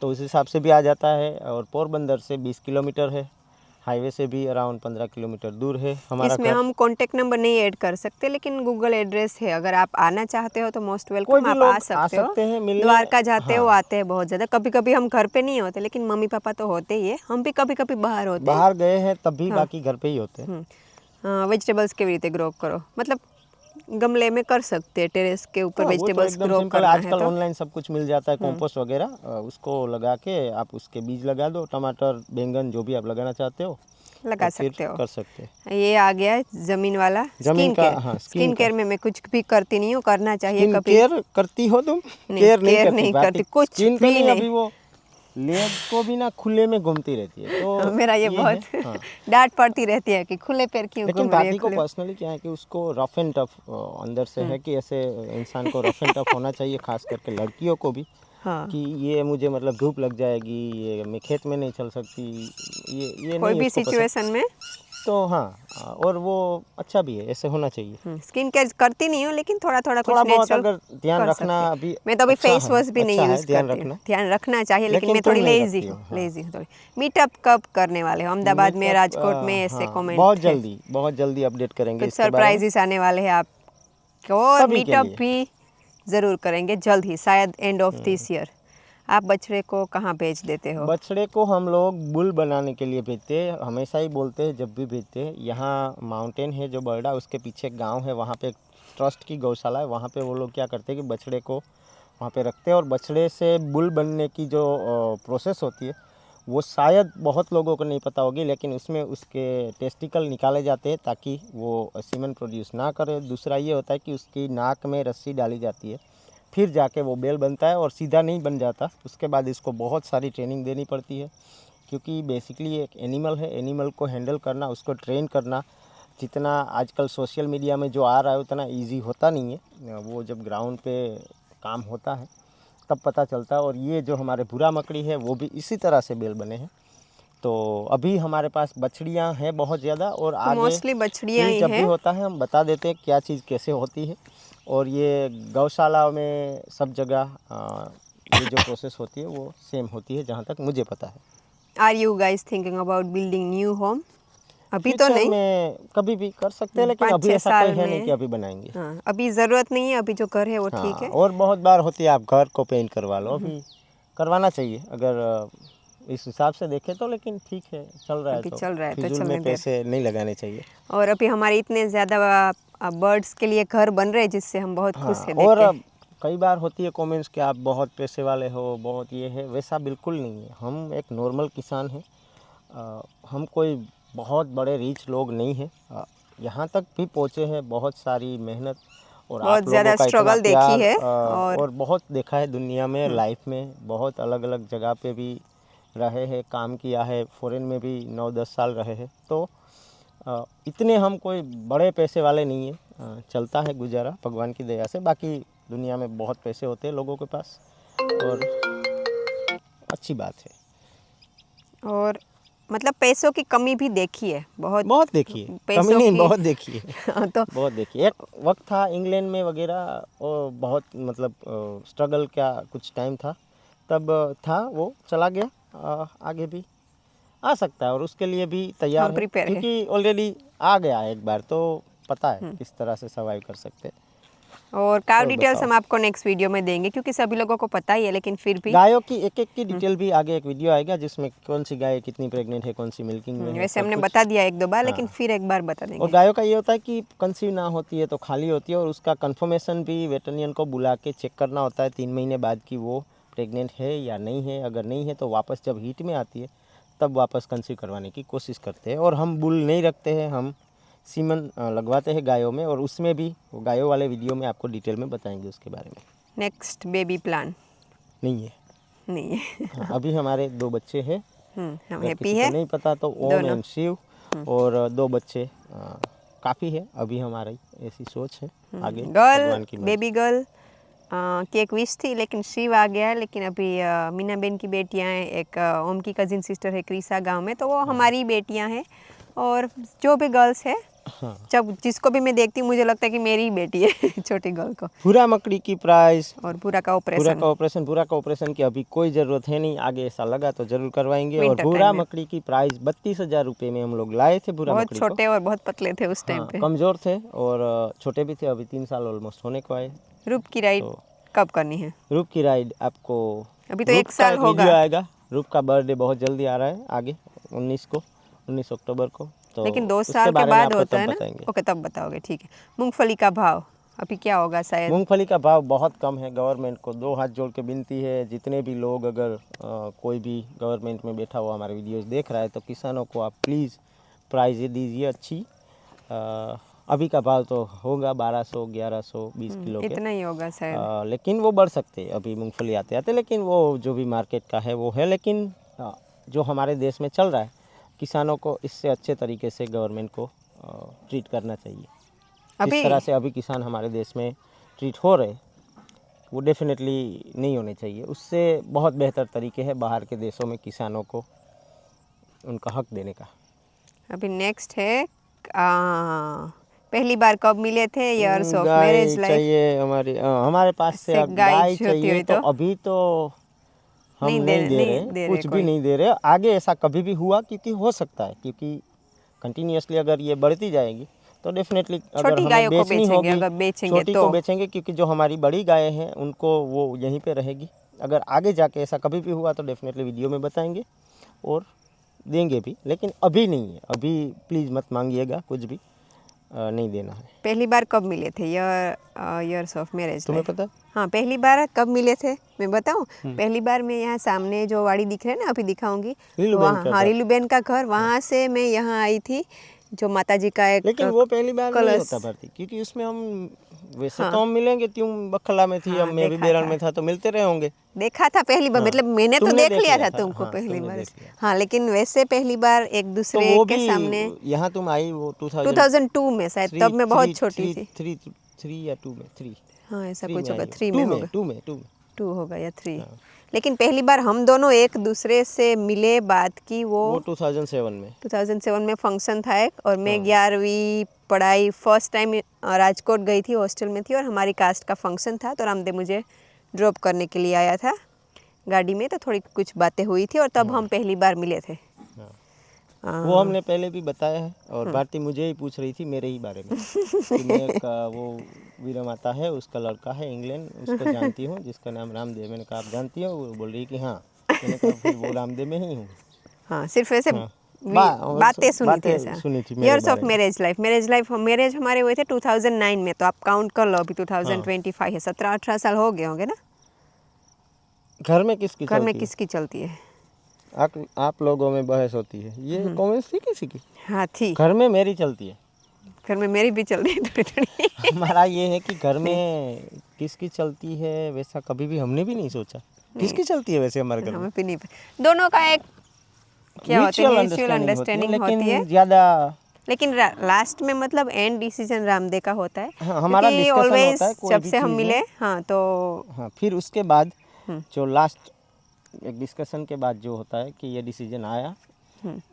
तो उस हिसाब से भी आ जाता है। और पोरबंदर से 20 किलोमीटर है, हाईवे से भी अराउंड 15 किलोमीटर दूर है हमारा इसमें घर। हम कॉन्टेक्ट नंबर नहीं ऐड कर सकते, लेकिन गूगल एड्रेस है। अगर आप आना चाहते हो तो मोस्ट कोई वेलकम, भी आप लोग आ सकते हो। हैं मिलने। द्वारका जाते हो, हाँ, आते हैं बहुत ज़्यादा। कभी कभी हम घर पे नहीं होते, लेकिन मम्मी पापा तो होते ही है। हम भी कभी कभी बाहर होते हैं। बाहर गए हैं तब भी हाँ। बाकी घर पे ही होते हैं। वेजिटेबल्स કેવી રીતે ગ્રો કરો, मतलब गमले में कर सकते हैं, टेरेस के ऊपर हाँ, वो तो वेजिटेबल्स एकदम ग्रो सिंपल करना है आजकल तो ऑनलाइन सब कुछ मिल जाता है, कंपोस्ट वगैरह उसको लगा के आप उसके बीज लगा दो, टमाटर बैंगन जो भी आप लगाना चाहते हो लगा तो फिर सकते हो। कर सकते हैं। ये आ गया है ज़मीन वाला जमीन स्किन का, केयर। हाँ, स्किन केयर में मैं कुछ भी करती नहीं हूँ, करना चाहिए स्किन कभी। केयर करती हो तुम? नहीं, केयर नहीं केयर करती, नहीं बाकी करती, कुछ स्किन तो भी नहीं, नहीं। अभी वो लेग को भी ना खुले में घूमती रहती है तो मेरा ये है, बहुत हाँ। डांट पड़ती रहती है कि खुले पैर क्यों लेकिन घूम रही है दादी को खुले। पर्सनली क्या है कि उसको रफ एंड टफ अंदर से है कि ऐसे इंसान को रफ एंड टफ होना चाहिए, खास करके लड़कियों को भी, हाँ, कि ये मुझे मतलब धूप लग जाएगी, ये मैं खेत में नहीं चल सकती, ये कोई नहीं भी उसको पसंद। सिचुएशन में। तो हाँ, और वो अच्छा भी है, ऐसे होना चाहिए। स्किन केयर करती नहीं हूँ, लेकिन थोड़ा थोड़ा थोड़ा कुछ बहुत नेचुरल अगर ध्यान कर रखना सकती हूँ। अभी मैं तो अभी अच्छा फेस है, वॉश भी नहीं अच्छा है यूज़ ध्यान करती हूँ। रखना। ध्यान रखना चाहिए, लेकिन लेकिन मैं तुम थोड़ी नहीं लेजी रखती हो, हूँ, हाँ। लेजी हूँ थोड़ी। मीटअप कब करने वाले हो? अहमदाबाद में, मीटअप, राजकोट में ऐसे हाँ, कमेंट है। बहुत जल्दी अपडेट करेंगे कुछ इसके बारे में सरप्राइजेस आने वाले हैं आपको, और सभी के मीटअप लिए। भी ज़रूर करेंगे जल्द ही, शायद एंड ऑफ दिस ईयर। आप बछड़े को कहाँ भेज देते हो? बछड़े को हम लोग बुल बनाने के लिए भेजते हैं, हमेशा ही बोलते हैं जब भी भेजते हैं। यहाँ माउंटेन है जो बर्डा, उसके पीछे एक गांव है, वहाँ पे एक ट्रस्ट की गौशाला है, वहाँ पे वो लोग क्या करते हैं कि बछड़े को वहाँ पे रखते हैं, और बछड़े से बुल बनने की जो प्रोसेस होती है वो शायद बहुत लोगों को नहीं पता होगी, लेकिन उसमें उसके टेस्टिकल निकाले जाते हैं ताकि वो सीमेन प्रोड्यूस ना करे। दूसरा ये होता है कि उसकी नाक में रस्सी डाली जाती है, फिर जाके वो बेल बनता है, और सीधा नहीं बन जाता। उसके बाद इसको बहुत सारी ट्रेनिंग देनी पड़ती है, क्योंकि बेसिकली एक एनिमल है, एनिमल को हैंडल करना, उसको ट्रेन करना जितना आजकल सोशल मीडिया में जो आ रहा है उतना इजी होता नहीं है। वो जब ग्राउंड पे काम होता है तब पता चलता है। और ये जो हमारे भूरा मकड़ी है वो भी इसी तरह से बेल बने हैं। तो अभी हमारे पास बछड़ियाँ हैं बहुत ज़्यादा, और तो आगे मोस्टली बछड़ियाँ फिर ही जब भी हैं। होता है हम बता देते हैं क्या चीज़ कैसे होती है। और ये गौशाला में सब जगह ये जो प्रोसेस होती है वो सेम होती है जहाँ तक मुझे पता है। Are you guys thinking about building new home? अभी तो फ्यूचर नहीं, में कभी भी कर सकते हैं, लेकिन 5-6 अभी ऐसा कोई साल है नहीं में। कि अभी बनाएंगे। हाँ, अभी ज़रूरत नहीं है, अभी जो घर है वो ठीक हाँ, है। और बहुत बार होती है आप घर को पेंट करवा लो, अभी करवाना चाहिए अगर इस हिसाब से देखें तो। लेकिन ठीक है, चल रहा है अभी तो चल रहा है तो फिजूल चलने में दे। पैसे नहीं लगाने चाहिए। और अभी हमारे इतने ज़्यादा बर्ड्स के लिए घर बन रहे हैं जिससे हम बहुत खुश हाँ, हैं देख और के। कई बार होती है कमेंट्स कि आप बहुत पैसे वाले हो, बहुत ये है, वैसा बिल्कुल नहीं है। हम एक नॉर्मल किसान हैं, हम कोई बहुत बड़े रीच लोग नहीं हैं। यहाँ तक भी पहुँचे हैं बहुत सारी मेहनत और बहुत आप लोगों ज़्यादा का इतना स्ट्रगल देखी प्यार, है। और बहुत देखा है दुनिया में, लाइफ में बहुत अलग अलग जगह पे भी रहे हैं, काम किया है, फॉरेन में भी 9-10 साल रहे हैं। तो इतने हम कोई बड़े पैसे वाले नहीं हैं, चलता है गुजारा भगवान की दया से। बाकी दुनिया में बहुत पैसे होते हैं लोगों के पास, और अच्छी बात है। और मतलब पैसों की कमी भी देखी है बहुत। बहुत देखी है, कमी पैसों नहीं, की बहुत देखी है। हाँ, तो बहुत देखी है। एक वक्त था इंग्लैंड में वगैरह, और बहुत मतलब स्ट्रगल क्या कुछ टाइम था तब था, वो चला गया। आगे भी आ सकता है, और उसके लिए भी तैयार हम है, प्रिपेयर है। क्योंकि ऑलरेडी आ गया है एक बार, तो पता है किस तरह से सर्वाइव कर सकते हैं। और काउ और डिटेल्स बताओ। हम आपको नेक्स्ट वीडियो में देंगे, क्योंकि सभी लोगों को पता ही है, लेकिन फिर भी गायों की एक एक की डिटेल भी आगे एक वीडियो आएगा, जिसमें कौन सी गाय कितनी प्रेग्नेंट है, कौन सी मिल्किंग में है, वैसे सब हमने कुछ। बता दिया 1-2 बार, लेकिन हाँ। फिर एक बार बता और देंगे। गायों का ये होता है कि कंसीव ना होती है तो खाली होती है, और उसका कंफर्मेशन भी वेटरनियन को बुला के चेक करना होता है 3 महीने बाद कि वो प्रेग्नेंट है या नहीं है। अगर नहीं है तो वापस जब हीट में आती है तब वापस कंसीव करवाने की कोशिश करते हैं। और हम बुल नहीं रखते हैं, हम सीमन लगवाते हैं गायों में, और उसमें भी वो गायों वाले वीडियो में आपको डिटेल में बताएंगे उसके बारे में। नेक्स्ट बेबी प्लान नहीं है। नहीं है। हाँ, अभी हमारे 2 बच्चे हैं। हम अगर हैप्पी किसी है। को नहीं पता तो ओम दोनों। एंड शिव, और 2 बच्चे काफ़ी है। अभी हमारी ऐसी सोच है, आगे गर्ल, भगवान की मर्जी। बेबी गर्ल की एक विश थी, लेकिन शिव आ गया है। लेकिन अभी मीना बेन की बेटियां हैं, एक ओम की कजिन सिस्टर है क्रीसा गांव में, तो वो हमारी बेटियां हैं। और जो भी गर्ल्स है, हाँ। जब जिसको भी मैं देखती हूँ मुझे लगता है कि मेरी ही बेटी है छोटी गर्ल को। भूरा मकड़ी की प्राइस, और पूरा का भूरा ऑपरेशन का ऑपरेशन की अभी कोई ज़रूरत है नहीं, आगे ऐसा लगा तो ज़रूर करवाएंगे। और Winter भूरा time में। मकड़ी की प्राइस 32,000 रुपये में हम लोग लाए थे भूरा बहुत मकड़ी को। छोटे और बहुत पतले थे उस टाइम हाँ, पे। कमज़ोर थे और छोटे भी थे, अभी 3 साल ऑलमोस्ट होने को आए। रूप की राइड तो कब करनी है? रूप की राइड आपको अभी तो रूप 1 साल का होगा। वीडियो आएगा। रूप का बर्थडे बहुत जल्दी आ रहा है, आगे 19 अक्टूबर को। तो लेकिन 2 उसके साल के बारे में बाद आपको होता तब है ना? बताएंगे। ओके, तब बताओगे, ठीक है। मूंगफली का भाव अभी क्या होगा शायद। मूंगफली का भाव बहुत कम है। गवर्नमेंट को 2 हाथ जोड़ के विनती है, जितने भी लोग अगर कोई भी गवर्नमेंट में बैठा हुआ हमारे वीडियोस देख रहा है तो किसानों को आप प्लीज़ प्राइज़ दीजिए अच्छी। अभी का भाव तो होगा 1200 1100 20 किलो के, इतना ही होगा शायद। लेकिन वो बढ़ सकते हैं अभी मूंगफली आते आते, लेकिन वो जो भी मार्केट का है वो है। लेकिन जो हमारे देश में चल रहा है, किसानों को इससे अच्छे तरीके से गवर्नमेंट को ट्रीट करना चाहिए। जिस तरह से अभी किसान हमारे देश में ट्रीट हो रहे, वो डेफिनेटली नहीं होने चाहिए। उससे बहुत बेहतर तरीके हैं बाहर के देशों में किसानों को उनका हक देने का। अभी नेक्स्ट है पहली बार कब मिले थे, इयर्स ऑफ मैरिज लाइफ चाहिए हमारे पास से अब गाय चाहिए तो अभी तो हम नहीं दे रहे, कुछ भी नहीं दे रहे। आगे ऐसा कभी भी हुआ क्योंकि हो सकता है, क्योंकि कंटिन्यूअसली अगर ये बढ़ती जाएगी तो डेफिनेटली अगर हमें बेचनी होगी, अगर बेचेंगे छोटी तो को बेचेंगे, क्योंकि जो हमारी बड़ी गाय हैं उनको वो यहीं पे रहेगी। अगर आगे जाके ऐसा कभी भी हुआ तो डेफिनेटली वीडियो में बताएंगे और देंगे भी, लेकिन अभी नहीं है। अभी प्लीज़ मत मांगिएगा, कुछ भी नहीं देना है। पहली बार कब मिले थे, इयर्स ऑफ मैरिज तुम्हें पता? हाँ, पहली बार कब मिले थे मैं बताऊं। पहली बार मैं यहाँ सामने जो वाड़ी दिख रहा है ना, अभी दिखाऊंगी, हाँ रीलूबेन का घर, वहाँ से मैं यहाँ आई थी। जो माता जी का एक, लेकिन वो पहली बार नहीं होता भर्ती, क्योंकि उसमें हम वैसे तो हम मिलेंगे, तुम बखला में थी, अब मैं भी बेरन में था, तो मिलते रहे होंगे। देखा था पहली बार, मतलब मैंने तो देख लिया था तुमको पहली बार। हाँ, लेकिन वैसे पहली बार एक दूसरे के सामने यहाँ तुम आई वो 2002 में शायद, तब मैं बहुत छोटी थी। 3 या 2 में 3, हाँ ऐसा कुछ होगा, 3 में होगा, 2 होगा या 3। लेकिन पहली बार हम दोनों एक दूसरे से मिले, बात की वो 2007 में फंक्शन था एक, और मैं 11वीं पढ़ाई फर्स्ट टाइम राजकोट गई थी, हॉस्टल में थी, और हमारी कास्ट का फंक्शन था, तो रामदेव मुझे ड्रॉप करने के लिए आया था गाड़ी में, तो थोड़ी कुछ बातें हुई थी और तब हम पहली बार मिले थे। वो हमने पहले भी बताया है, और भारती मुझे ही पूछ रही थी मेरे ही बारे में कि मैं वो वीरा माता है, उसका लड़का है इंग्लैंड, उसको जानती हूँ जिसका नाम रामदेव। मैंने कहा आप जानती हो? वो बोल रही कि हाँ। मैंने कहा फिर वो रामदेव में ही हूँ। हाँ, सिर्फ ऐसे बातें सुनी थी। Years of marriage life marriage हमारे हुए थे 2009 में, तो आप काउंट कर लो, अभी 2025 है, 17-18 साल हो गए होंगे ना। घर में किसकी चलती है? आप लोगों में बहस होती है, ये कमेंट्स थी किसी की? हाँ थी। घर में मेरी चलती है, घर में मेरी भी चल रही है थोड़ी। हमारा ये है कि घर में किसकी चलती है वैसा कभी भी हमने भी नहीं सोचा। किसकी चलती है वैसे हमारे घर में? हमें भी नहीं पता। दोनों का एक क्या होता है, म्यूचुअल अंडरस्टैंडिंग होती है, ज़्यादा। लेकिन लास्ट में मतलब एंड डिसीजन रामदेव का होता है। हाँ, हमारा डिस्कशन होता है कोई जब भी से हम चीज़ मिले, हाँ तो हाँ, फिर उसके बाद जो लास्ट एक डिस्कशन के बाद जो होता है कि ये डिसीजन आया,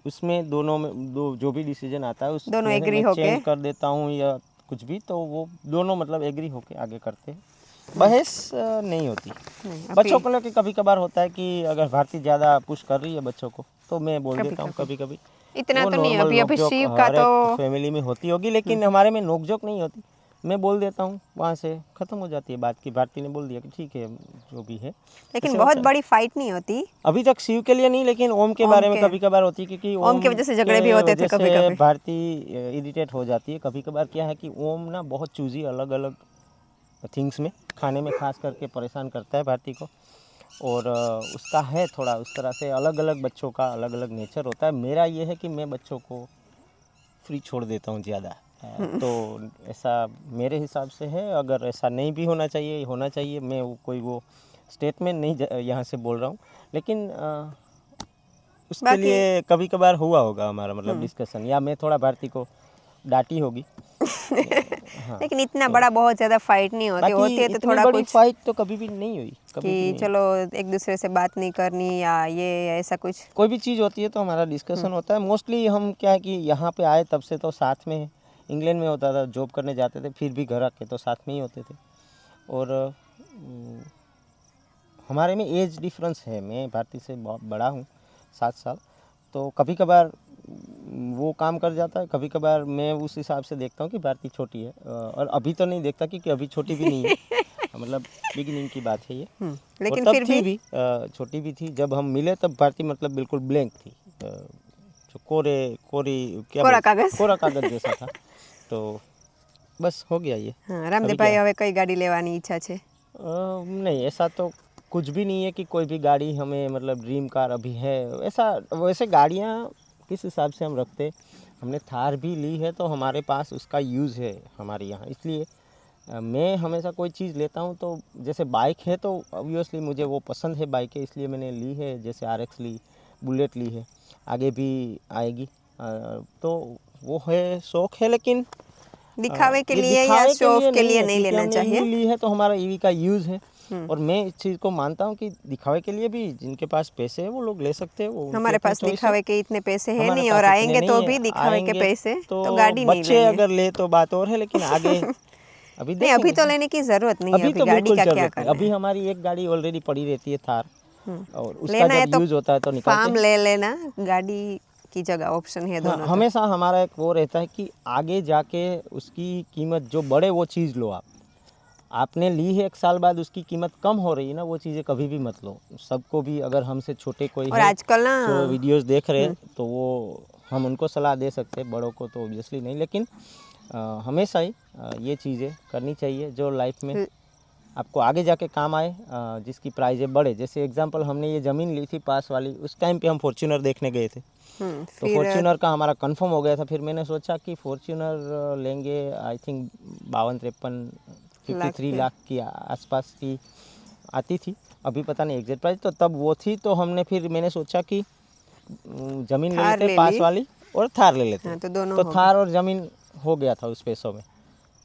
उसमें दोनों में जो भी डिसीजन आता है उस दोनों एग्री होके चेंज कर देता हूँ या कुछ भी, तो वो दोनों मतलब एग्री होके आगे करते हैं। बहस नहीं होती। बच्चों को लेकर कभी कभार होता है कि अगर भारती ज़्यादा पुश कर रही है बच्चों को, तो मैं बोल देता हूँ कभी कभी। इतना तो नहीं, अभी शिव का तो फैमिली में होती होगी, लेकिन हमारे में नोकझोंक नहीं होती। मैं बोल देता हूँ, वहाँ से ख़त्म हो जाती है बात की। भारती ने बोल दिया कि ठीक है जो भी है, लेकिन बहुत बड़ी फाइट नहीं होती अभी तक। शिव के लिए नहीं, लेकिन ओम के बारे में कभी कभार होती है, क्योंकि ओम की वजह से झगड़े भी होते थे कभी कभी। भारती इरिटेट हो जाती है कभी कभार। क्या है कि ओम ना बहुत चूजी अलग अलग थिंग्स में, खाने में खास करके परेशान करता है भारती को, और उसका है थोड़ा उस तरह से अलग अलग बच्चों का अलग अलग नेचर होता है। मेरा ये है कि मैं बच्चों को फ्री छोड़ देता हूँ ज़्यादा, तो ऐसा मेरे हिसाब से है। अगर ऐसा नहीं भी होना चाहिए, मैं वो स्टेटमेंट नहीं यहाँ से बोल रहा हूँ, लेकिन उसके लिए कभी कभार हुआ होगा हमारा मतलब डिस्कशन, या मैं थोड़ा भारती को डांटी होगी। हाँ, लेकिन इतना बड़ा बहुत ज़्यादा फाइट नहीं होती है तो थोड़ा कुछ फाइट तो कभी भी नहीं हुई कि चलो एक दूसरे से बात नहीं करनी या ये ऐसा कुछ। कोई भी चीज़ होती है तो हमारा डिस्कशन होता है। मोस्टली हम क्या है कि यहाँ पे आए तब से तो साथ में, इंग्लैंड में होता था, जॉब करने जाते थे, फिर भी घर आके तो साथ में ही होते थे। और हमारे में एज डिफरेंस है, मैं भारती से बहुत बड़ा हूँ 7 साल, तो कभी कभार वो काम कर जाता है, कभी कभार मैं उस हिसाब से देखता हूँ कि भारती छोटी है, और अभी तो नहीं देखता क्योंकि अभी छोटी भी नहीं है। मतलब बिगिनिंग की बात है ये। लेकिन तब फिर भी छोटी भी थी। जब हम मिले तब भारती मतलब बिल्कुल ब्लैंक थी, जो कोरा कागज जैसा था। तो बस हो गया ये। હા રામદેવભાઈ હવે કઈ ગાડી લેવાની ઈચ્છા છે? नहीं, ऐसा तो कुछ भी नहीं है कि कोई भी गाड़ी हमें मतलब ड्रीम कार अभी है, ऐसा वैसे गाड़ियाँ किस हिसाब से हम रखते, हमने थार भी ली है तो हमारे पास उसका यूज़ है हमारे यहाँ, इसलिए मैं हमेशा कोई चीज़ लेता हूँ तो जैसे बाइक है तो ऑब्वियसली मुझे वो पसंद है बाइक है, इसलिए मैंने ली है, जैसे RX ली, बुलेट ली है, आगे भी आएगी। तो वो है, शौक़ है, लेकिन दिखावे के ये लिए या दिखावे शो ऑफ के लिए है, नहीं क्योंकि लेना हमने चाहिए। EV ली है तो हमारा EV का यूज़ है, और मैं इस चीज़ को मानता हूँ कि दिखावे के लिए भी जिनके पास पैसे हैं वो लोग ले सकते हैं, वो उनकी हमारे अपनी पास choice है। दिखावे के इतने पैसे हैं हमारे नहीं, पास और इतने आएंगे नहीं तो है, भी दिखावे के आएंगे पैसे तो तो गाड़ी नहीं बच्चे लेंगे। अगर ले तो बात और है, लेकिन आगे अभी नहीं अभी देखेंगे। तो लेने की जरूरत नहीं है, अभी अभी तो गाड़ी बिल्कुल का क्या जरूरत नहीं, करना अभी है। हमारी एक गाड़ी ऑलरेडी पड़ी रहती है थार, और उसका लेना है जब तो यूज़ होता है तो निकालते फार्म हैं। ले लेना, गाड़ी की जगह ऑप्शन है हाँ, दोनों। हमेशा हमारा एक वो रहता है कि आगे जाके उसकी कीमत जो बढ़े वो चीज़ लो। आपने ली है, 1 साल बाद उसकी कीमत कम हो रही है ना, वो चीज़ें कभी भी मत लो। सबको भी, अगर हमसे छोटे कोई और है आजकल ना जो वीडियोस देख रहे हैं तो वो हम उनको सलाह दे सकते हैं, बड़ों को तो ऑब्वियसली नहीं, लेकिन हमेशा ही ये चीज़ें करनी चाहिए जो लाइफ में आपको आगे जाके काम आए, जिसकी प्राइजें बढ़े। जैसे एग्जांपल, हमने ये ज़मीन ली थी पास वाली, उस टाइम पे हम फॉर्च्यूनर देखने गए थे, तो फिर फॉर्च्यूनर का हमारा कंफर्म हो गया था। फिर मैंने सोचा कि फॉर्च्यूनर लेंगे, आई थिंक 52-53 53 लाख की आसपास की आती थी, अभी पता नहीं एग्जैक्ट प्राइस, तो तब वो थी। तो मैंने सोचा कि ज़मीन ले थार लेते ले पास ली। वाली और थार ले लेते, हाँ, तो दोनों तो हो थार और ज़मीन हो गया था उस पैसों में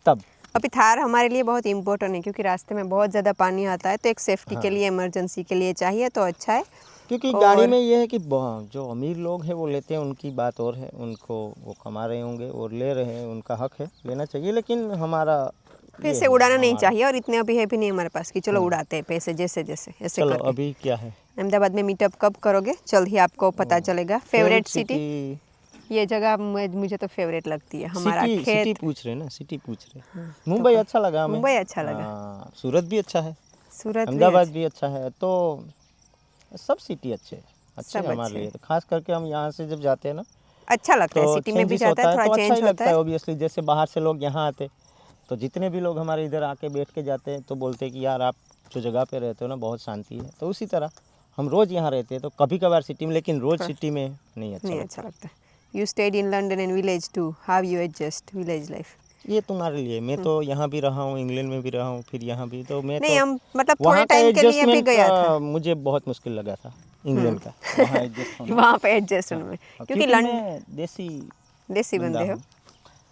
तब। अभी थार हमारे लिए बहुत इम्पोर्टेंट है, क्योंकि रास्ते में बहुत ज़्यादा पानी आता है, तो एक सेफ्टी के लिए, इमरजेंसी के लिए चाहिए, तो अच्छा है। क्योंकि गाड़ी में ये है कि जो अमीर लोग हैं वो लेते हैं, उनकी बात और है, उनको वो कमा रहे होंगे और ले रहे हैं, उनका हक है, लेना चाहिए, लेकिन हमारा पैसे उड़ाना नहीं चाहिए, और इतने अभी है भी नहीं हमारे पास कि चलो उड़ाते हैं पैसे जैसे जैसे ऐसे चलो करके। अभी क्या है, अहमदाबाद में मीटअप कब करोगे? जल्द ही आपको पता चलेगा। फेवरेट सिटी, ये जगह मुझे तो फेवरेट लगती है। हमारा सिटी खेत, पूछ रहे ना, सिटी पूछ रहे। मुंबई अच्छा लगा हमें, मुंबई अच्छा लगा, हाँ, सूरत भी अच्छा है, सूरत भी अहमदाबाद भी अच्छा है, तो सब सिटी अच्छे सब हमारे अच्छे। लिए। तो खास करके हम यहाँ से जब जाते हैं ना अच्छा लगता है, तो सिटी में भी चेंजेस जाता होता है, है, थोड़ा तो अच्छा चेंज ही होता लगता है है। ऑब्वियसली। जैसे बाहर से लोग यहाँ आते, तो जितने भी लोग हमारे इधर आके बैठ के जाते हैं तो बोलते हैं कि यार आप जो जगह पे रहते हो ना बहुत शांति है। तो उसी तरह हम रोज़ यहाँ रहते हैं, तो कभी कभार सिटी में, लेकिन रोज़ सिटी में नहीं अच्छा लगता। You stayed in London and village too, how you adjust village life? ये तुम्हारे लिए, मैं तो यहाँ भी रहा हूँ, इंग्लैंड में भी रहा हूँ, फिर यहाँ भी, तो मैं नहीं, तो हम मतलब थोड़े वहाँ का टाइम के लिए भी एडजस्टमेंट गया था। मुझे बहुत मुश्किल लगा था इंग्लैंड का, वहाँ एडजस्ट होना। वहाँ पे एडजस्ट होने में, क्योंकि लंदन मैं देसी बंदे हो।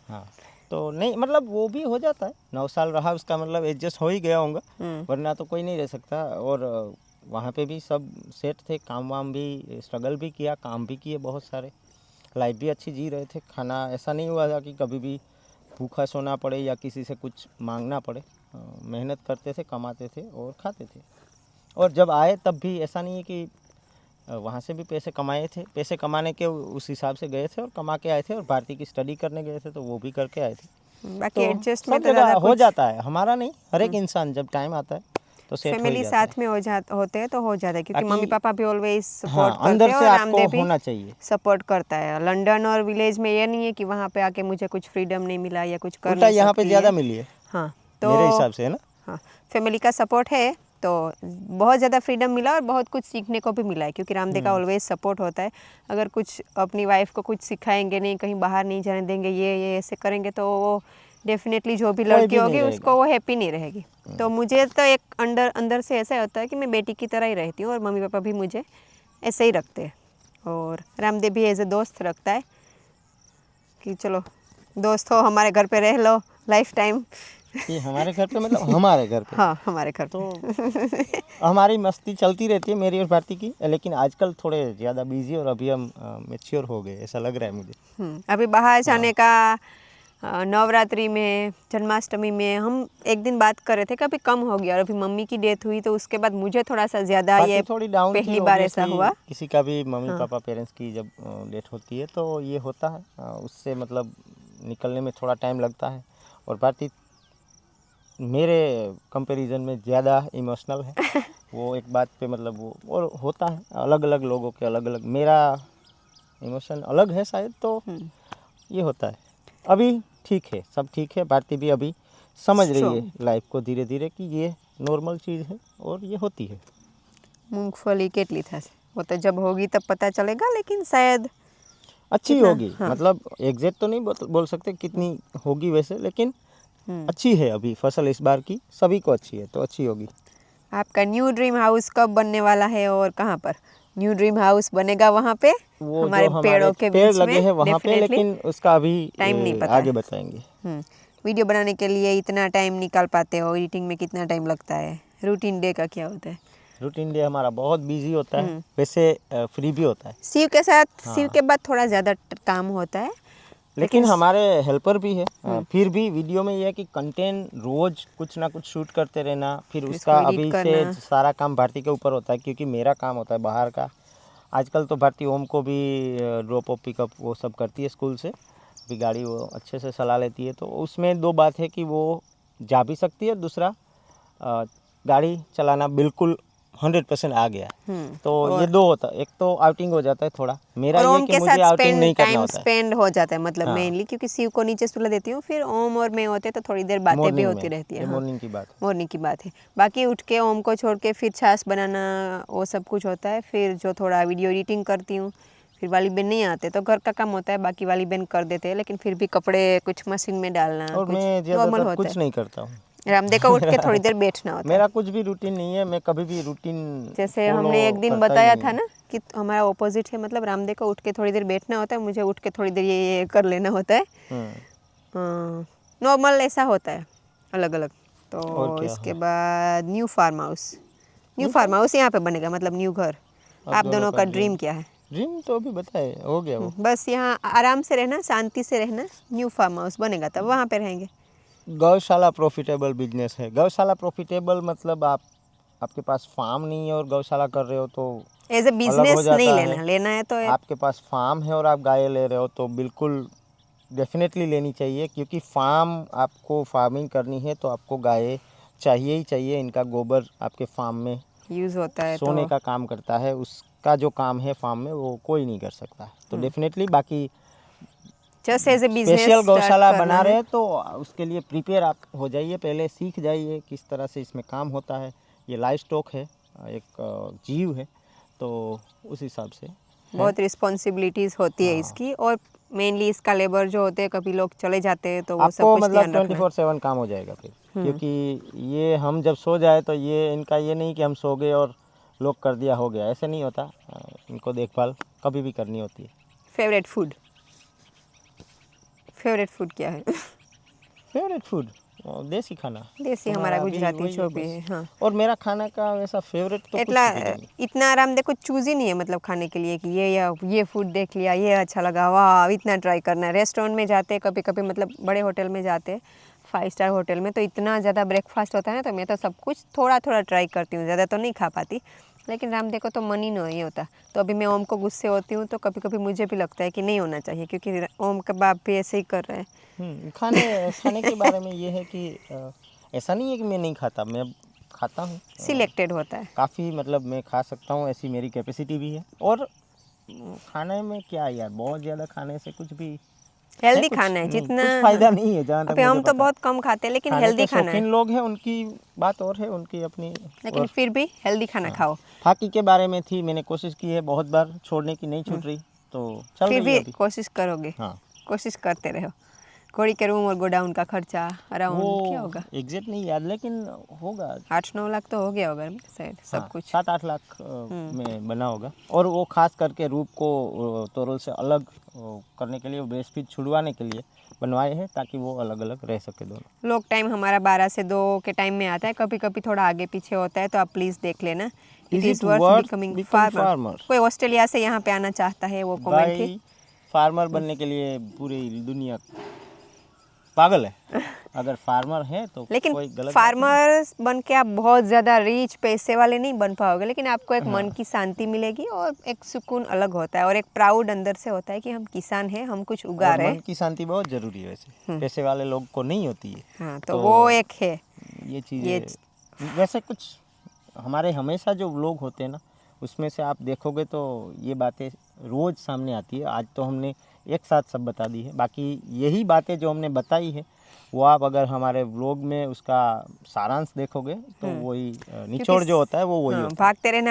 हाँ, तो नहीं मतलब वो भी हो जाता है, 9 साल रहा उसका मतलब एडजस्ट हो ही गया होगा, वरना तो कोई नहीं रह सकता। और वहाँ पे भी सब सेट थे, काम वाम भी, स्ट्रगल भी किया, काम भी किए बहुत सारे, लाइफ भी अच्छी जी रहे थे। खाना ऐसा नहीं हुआ था कि कभी भी भूखा सोना पड़े या किसी से कुछ मांगना पड़े, मेहनत करते थे, कमाते थे और खाते थे। और जब आए तब भी ऐसा नहीं है कि वहाँ से भी पैसे कमाए थे, पैसे कमाने के उस हिसाब से गए थे और कमा के आए थे, और भारती की स्टडी करने गए थे तो वो भी करके आए थे। बाकी तो एडजस्ट में सब तो जगह ज़्यादा हो कुछ, जाता है, हमारा नहीं, हर एक इंसान जब टाइम आता है तो सेट हो ही फैमिली जाता है। साथ में होते हैं तो हो जाता है, क्योंकि बाकी मम्मी पापा भी ऑलवेज हाँ, सपोर्ट करते अंदर हैं, से और आपको रामदेव भी होना चाहिए। सपोर्ट करता है। लंदन और विलेज में ये नहीं है कि वहाँ पे आके मुझे कुछ फ्रीडम नहीं मिला या कुछ कर उल्टा नहीं यहाँ पे सकती ज़्यादा है। मिली है हाँ, तो मेरे हिसाब से, है ना। हाँ, फैमिली का सपोर्ट है तो बहुत ज़्यादा फ्रीडम मिला, और बहुत कुछ सीखने को भी मिला है, क्योंकि रामदेव का ऑलवेज सपोर्ट होता है। अगर कुछ अपनी वाइफ को कुछ सिखाएंगे नहीं, कहीं बाहर नहीं जाने देंगे, ये ऐसे करेंगे, तो वो डेफिनेटली जो भी लड़की भी नहीं होगी रहेगा। उसको वो हैप्पी नहीं रहेगी। तो मुझे तो एक अंदर से ऐसा होता है कि मैं बेटी की तरह ही रहती हूँ, और मम्मी पापा भी मुझे ऐसे ही रखते हैं, और रामदेव भी एज ए दोस्त रखता है कि चलो दोस्त हो, हमारे घर पे रह लो लाइफ टाइम। ये हमारे घर पे मतलब हमारे घर पे, हाँ, हमारे घर तो हमारी मस्ती चलती रहती है मेरी और भारती की, लेकिन आजकल थोड़े ज़्यादा बिजी, और अभी हम मैच्योर हो गए ऐसा लग रहा है मुझे। अभी बाहर जाने का, नवरात्रि में, जन्माष्टमी में हम एक दिन बात कर रहे थे कि अभी कम हो गया, और अभी मम्मी की डेथ हुई तो उसके बाद मुझे थोड़ा सा ज़्यादा ये थोड़ी डाउन पहली बार ऐसा हुआ। किसी का भी मम्मी पापा पेरेंट्स की जब डेथ होती है तो ये होता है, उससे मतलब निकलने में थोड़ा टाइम लगता है। और भारती मेरे कंपैरिजन में ज़्यादा इमोशनल है वो एक बात पे, मतलब वो, और होता है अलग अलग लोगों के अलग अलग, मेरा इमोशन अलग है शायद, तो ये होता है। अभी ठीक है, सब ठीक है। भारती भी अभी समझ रही है Strong. लाइफ को धीरे धीरे कि ये नॉर्मल चीज़ है और ये होती है। मूंगफली કેટલી થશે वो तो जब होगी तब पता चलेगा, लेकिन शायद अच्छी कितना? होगी, हाँ। मतलब एग्जैक्ट तो नहीं बोल सकते कितनी होगी वैसे, लेकिन अच्छी है अभी फसल इस बार की, सभी को अच्छी है तो अच्छी होगी। आपका न्यू ड्रीम हाउस कब बनने वाला है और कहाँ पर? न्यू ड्रीम हाउस बनेगा वहाँ पे, वो हमारे जो हमारे पेड़ों के पेड़ बीच लगे में हैं वहाँ पे, डेफिनेटली। लेकिन उसका अभी टाइम नहीं पता आगे है। बताएंगे। वीडियो बनाने के लिए इतना टाइम निकाल पाते हो, एडिटिंग में कितना टाइम लगता है, रूटीन डे का क्या होता है? रूटीन डे हमारा बहुत बिजी होता है, वैसे फ्री भी होता है, शिव के साथ, हाँ। शिव के बाद थोड़ा ज़्यादा काम होता है, लेकिन हमारे हेल्पर भी है। फिर भी वीडियो में ये है कि कंटेंट रोज कुछ ना कुछ शूट करते रहना, फिर उसका इसको edit अभी करना। से सारा काम भारती के ऊपर होता है, क्योंकि मेरा काम होता है बाहर का। आजकल तो भारती ओम को भी ड्रॉप ऑफ पिकअप वो सब करती है स्कूल से, भी गाड़ी वो अच्छे से चला लेती है, तो उसमें दो बात है कि वो जा भी सकती है, दूसरा गाड़ी चलाना बिल्कुल 100% आ गया है। तो ये दो होता है, एक तो आउटिंग हो जाता है थोड़ा, मेरा और ये ओम कि के मुझे साथ आउटिंग नहीं करना टाइम होता है। स्पेंड हो जाता है, मतलब हाँ। मेनली क्योंकि शिव को नीचे सुला देती हूँ, फिर ओम और मैं होते तो थोड़ी देर बातें भी मॉर्निंग होती में, रहती है। ये हाँ, मॉर्निंग की बात है। मॉर्निंग की बात है। बाकी उठ के ओम को छोड़ के फिर छाछ बनाना, वो सब कुछ होता है। फिर जो थोड़ा वीडियो एडिटिंग करती हूँ, फिर वाली बहन नहीं आते तो घर का काम होता है, बाकी वाली बहन कर देते हैं, लेकिन फिर भी कपड़े कुछ मशीन में डालना और कुछ मैं नॉर्मल ज़्यादातर होता कुछ नहीं करता हूँ। है। रामदेव का उठ के थोड़ी देर बैठना होता है। मेरा कुछ भी रूटीन नहीं है, मैं कभी भी रूटीन जैसे फॉलो हमने एक दिन करता ही बताया नहीं था हूँ। ना कि हमारा ऑपोजिट है, मतलब रामदेव को उठ के थोड़ी देर बैठना होता है, मुझे उठ के थोड़ी देर ये कर लेना होता है। नॉर्मल ऐसा होता है, अलग अलग। तो और क्या इसके है? बाद new farm house, new new farm house यहाँ पे बनेगा, मतलब न्यू घर। आप दोनों का ड्रीम क्या है? ड्रीम तो अभी बताए हो गया वो। बस यहाँ आराम से रहना, शांति से रहना। न्यू फार्म हाउस बनेगा तब वहाँ पे रहेंगे। गौशाला प्रॉफिटेबल बिजनेस है। गौशाला प्रॉफिटेबल मतलब आपके पास फार्म नहीं है और गौशाला कर रहे हो तो एज ए अलग हो बिजनेस नहीं जाता है। लेना, लेना है तो आपके पास फार्म है और आप गाय ले रहे हो तो बिल्कुल डेफिनेटली लेनी चाहिए, क्योंकि आपको फार्मिंग करनी है तो आपको गाय चाहिए ही चाहिए। इनका गोबर आपके फार्म में यूज़ होता है सोने तो का काम करता है, उसका जो काम है फार्म में वो कोई नहीं कर सकता। तो डेफिनेटली बाकी just as a business special start गौशाला करना बना है। रहे हैं तो उसके लिए प्रिपेयर आप हो जाइए, पहले सीख जाइए किस तरह से इसमें काम होता है। ये लाइव स्टॉक है, एक जीव है, तो उस हिसाब से बहुत रिस्पॉन्सिबिलिटीज़ होती है इसकी, और मेनली इसका लेबर जो होते हैं, कभी लोग चले जाते हैं तो वो सब आपको कुछ मतलब ध्यान रखना है। 24/7 काम हो जाएगा फिर, क्योंकि ये हम जब सो जाए तो ये इनका ये नहीं कि हम सो गए और लोग कर दिया हो गया, ऐसे नहीं होता। इनको देखभाल कभी भी करनी होती है। फेवरेट फूड, फेवरेट फूड क्या है? फेवरेट फूड देसी खाना, देसी हमारा हमारा भी गुजराती वही जो है भी बस। है। हाँ, और मेरा खाना का वैसा फेवरेट तो कुछ इतना भी नहीं। इतना आराम देखो चूज ही नहीं है, मतलब खाने के लिए कि ये फूड देख लिया, ये अच्छा लगा, वाह इतना ट्राई करना है। रेस्टोरेंट में जाते हैं कभी कभी, मतलब बड़े होटल में जाते हैं, 5 स्टार होटल में, तो इतना ज़्यादा ब्रेकफास्ट होता है ना, तो मैं तो सब कुछ थोड़ा थोड़ा ट्राई करती हूँ, ज़्यादा तो नहीं खा पाती। लेकिन रामदेव को तो मन ही नहीं होता, तो अभी मैं ओम को गुस्से होती हूँ तो कभी कभी मुझे भी लगता है कि नहीं होना चाहिए, क्योंकि ओम के बाप भी ऐसे ही कर रहे हैं। खाने के बारे में ये है कि ऐसा नहीं है कि मैं नहीं खाता, मैं खाता हूँ। सिलेक्टेड होता है। काफ़ी मतलब मैं खा सकता हूँ, ऐसी मेरी कैपेसिटी भी है। और खाने में क्या यार, बहुत ज़्यादा खाने से कुछ भी है हेल्दी कुछ खाना है नहीं, जितना। कुछ फ़ायदा नहीं है जहाँ तक अभी मुझे हम तो पता है। बहुत कम खाते हैं, लेकिन खाने हेल्दी के खाना है। शौकीन लोग हैं, उनकी बात और है, उनकी अपनी। लेकिन और फिर भी हेल्दी खाना खाओ। फाकी के बारे में थी, मैंने कोशिश की है बहुत बार छोड़ने की, नहीं छूट रही, तो चल फिर रही है भी अभी। कोशिश करोगे, हाँ, कोशिश करते रहो। घोड़ी के रूम और गोडाउन का खर्चा अराउंड क्या वो होगा? एग्जैक्ट नहीं याद, लेकिन होगा। 8-9 लाख तो हो गया होगा शायद, सब हाँ, कुछ। 7-8 लाख में बना होगा। और वो खास करके रूप को तोरल से अलग करने के लिए, ब्रेस्ट फीड छुड़वाने के लिए बनवाए हैं, ताकि वो अलग अलग रह सके दोनों। लोग टाइम हमारा 12 से 2 के टाइम में आता है, कभी कभी थोड़ा आगे पीछे होता है, तो आप प्लीज़ देख लेना। It is is it worth worth becoming become farmer. Farmer? कोई ऑस्ट्रेलिया से यहाँ पे आना चाहता है, वो कमेंट है। भाई फार्मर बनने के लिए पूरी दुनिया पागल है। अगर फार्मर है तो लेकिन कोई गलत बात फार्मर बन के आप बहुत ज़्यादा रिच पैसे वाले नहीं बन पाओगे, लेकिन आपको एक मन की शांति मिलेगी और एक सुकून अलग होता है, और एक प्राउड अंदर से होता है कि हम किसान हैं, हम कुछ नहीं। उगा और रहे मन हैं। की शांति बहुत ज़रूरी है वैसे, पैसे वाले लोग को नहीं होती है। हाँ, तो वो एक है। ये ये चीज़ें वैसे कुछ हमारे हमेशा जो लोग होते हैं ना, उसमें से आप देखोगे तो ये बातें रोज़ सामने आती है। आज तो हमने एक साथ सब बता दी है, बाकी यही बातें जो हमने बताई है वो आप अगर हमारे व्लॉग में उसका सारांश देखोगे तो वही निचोड़ जो होता है वो वही होता है।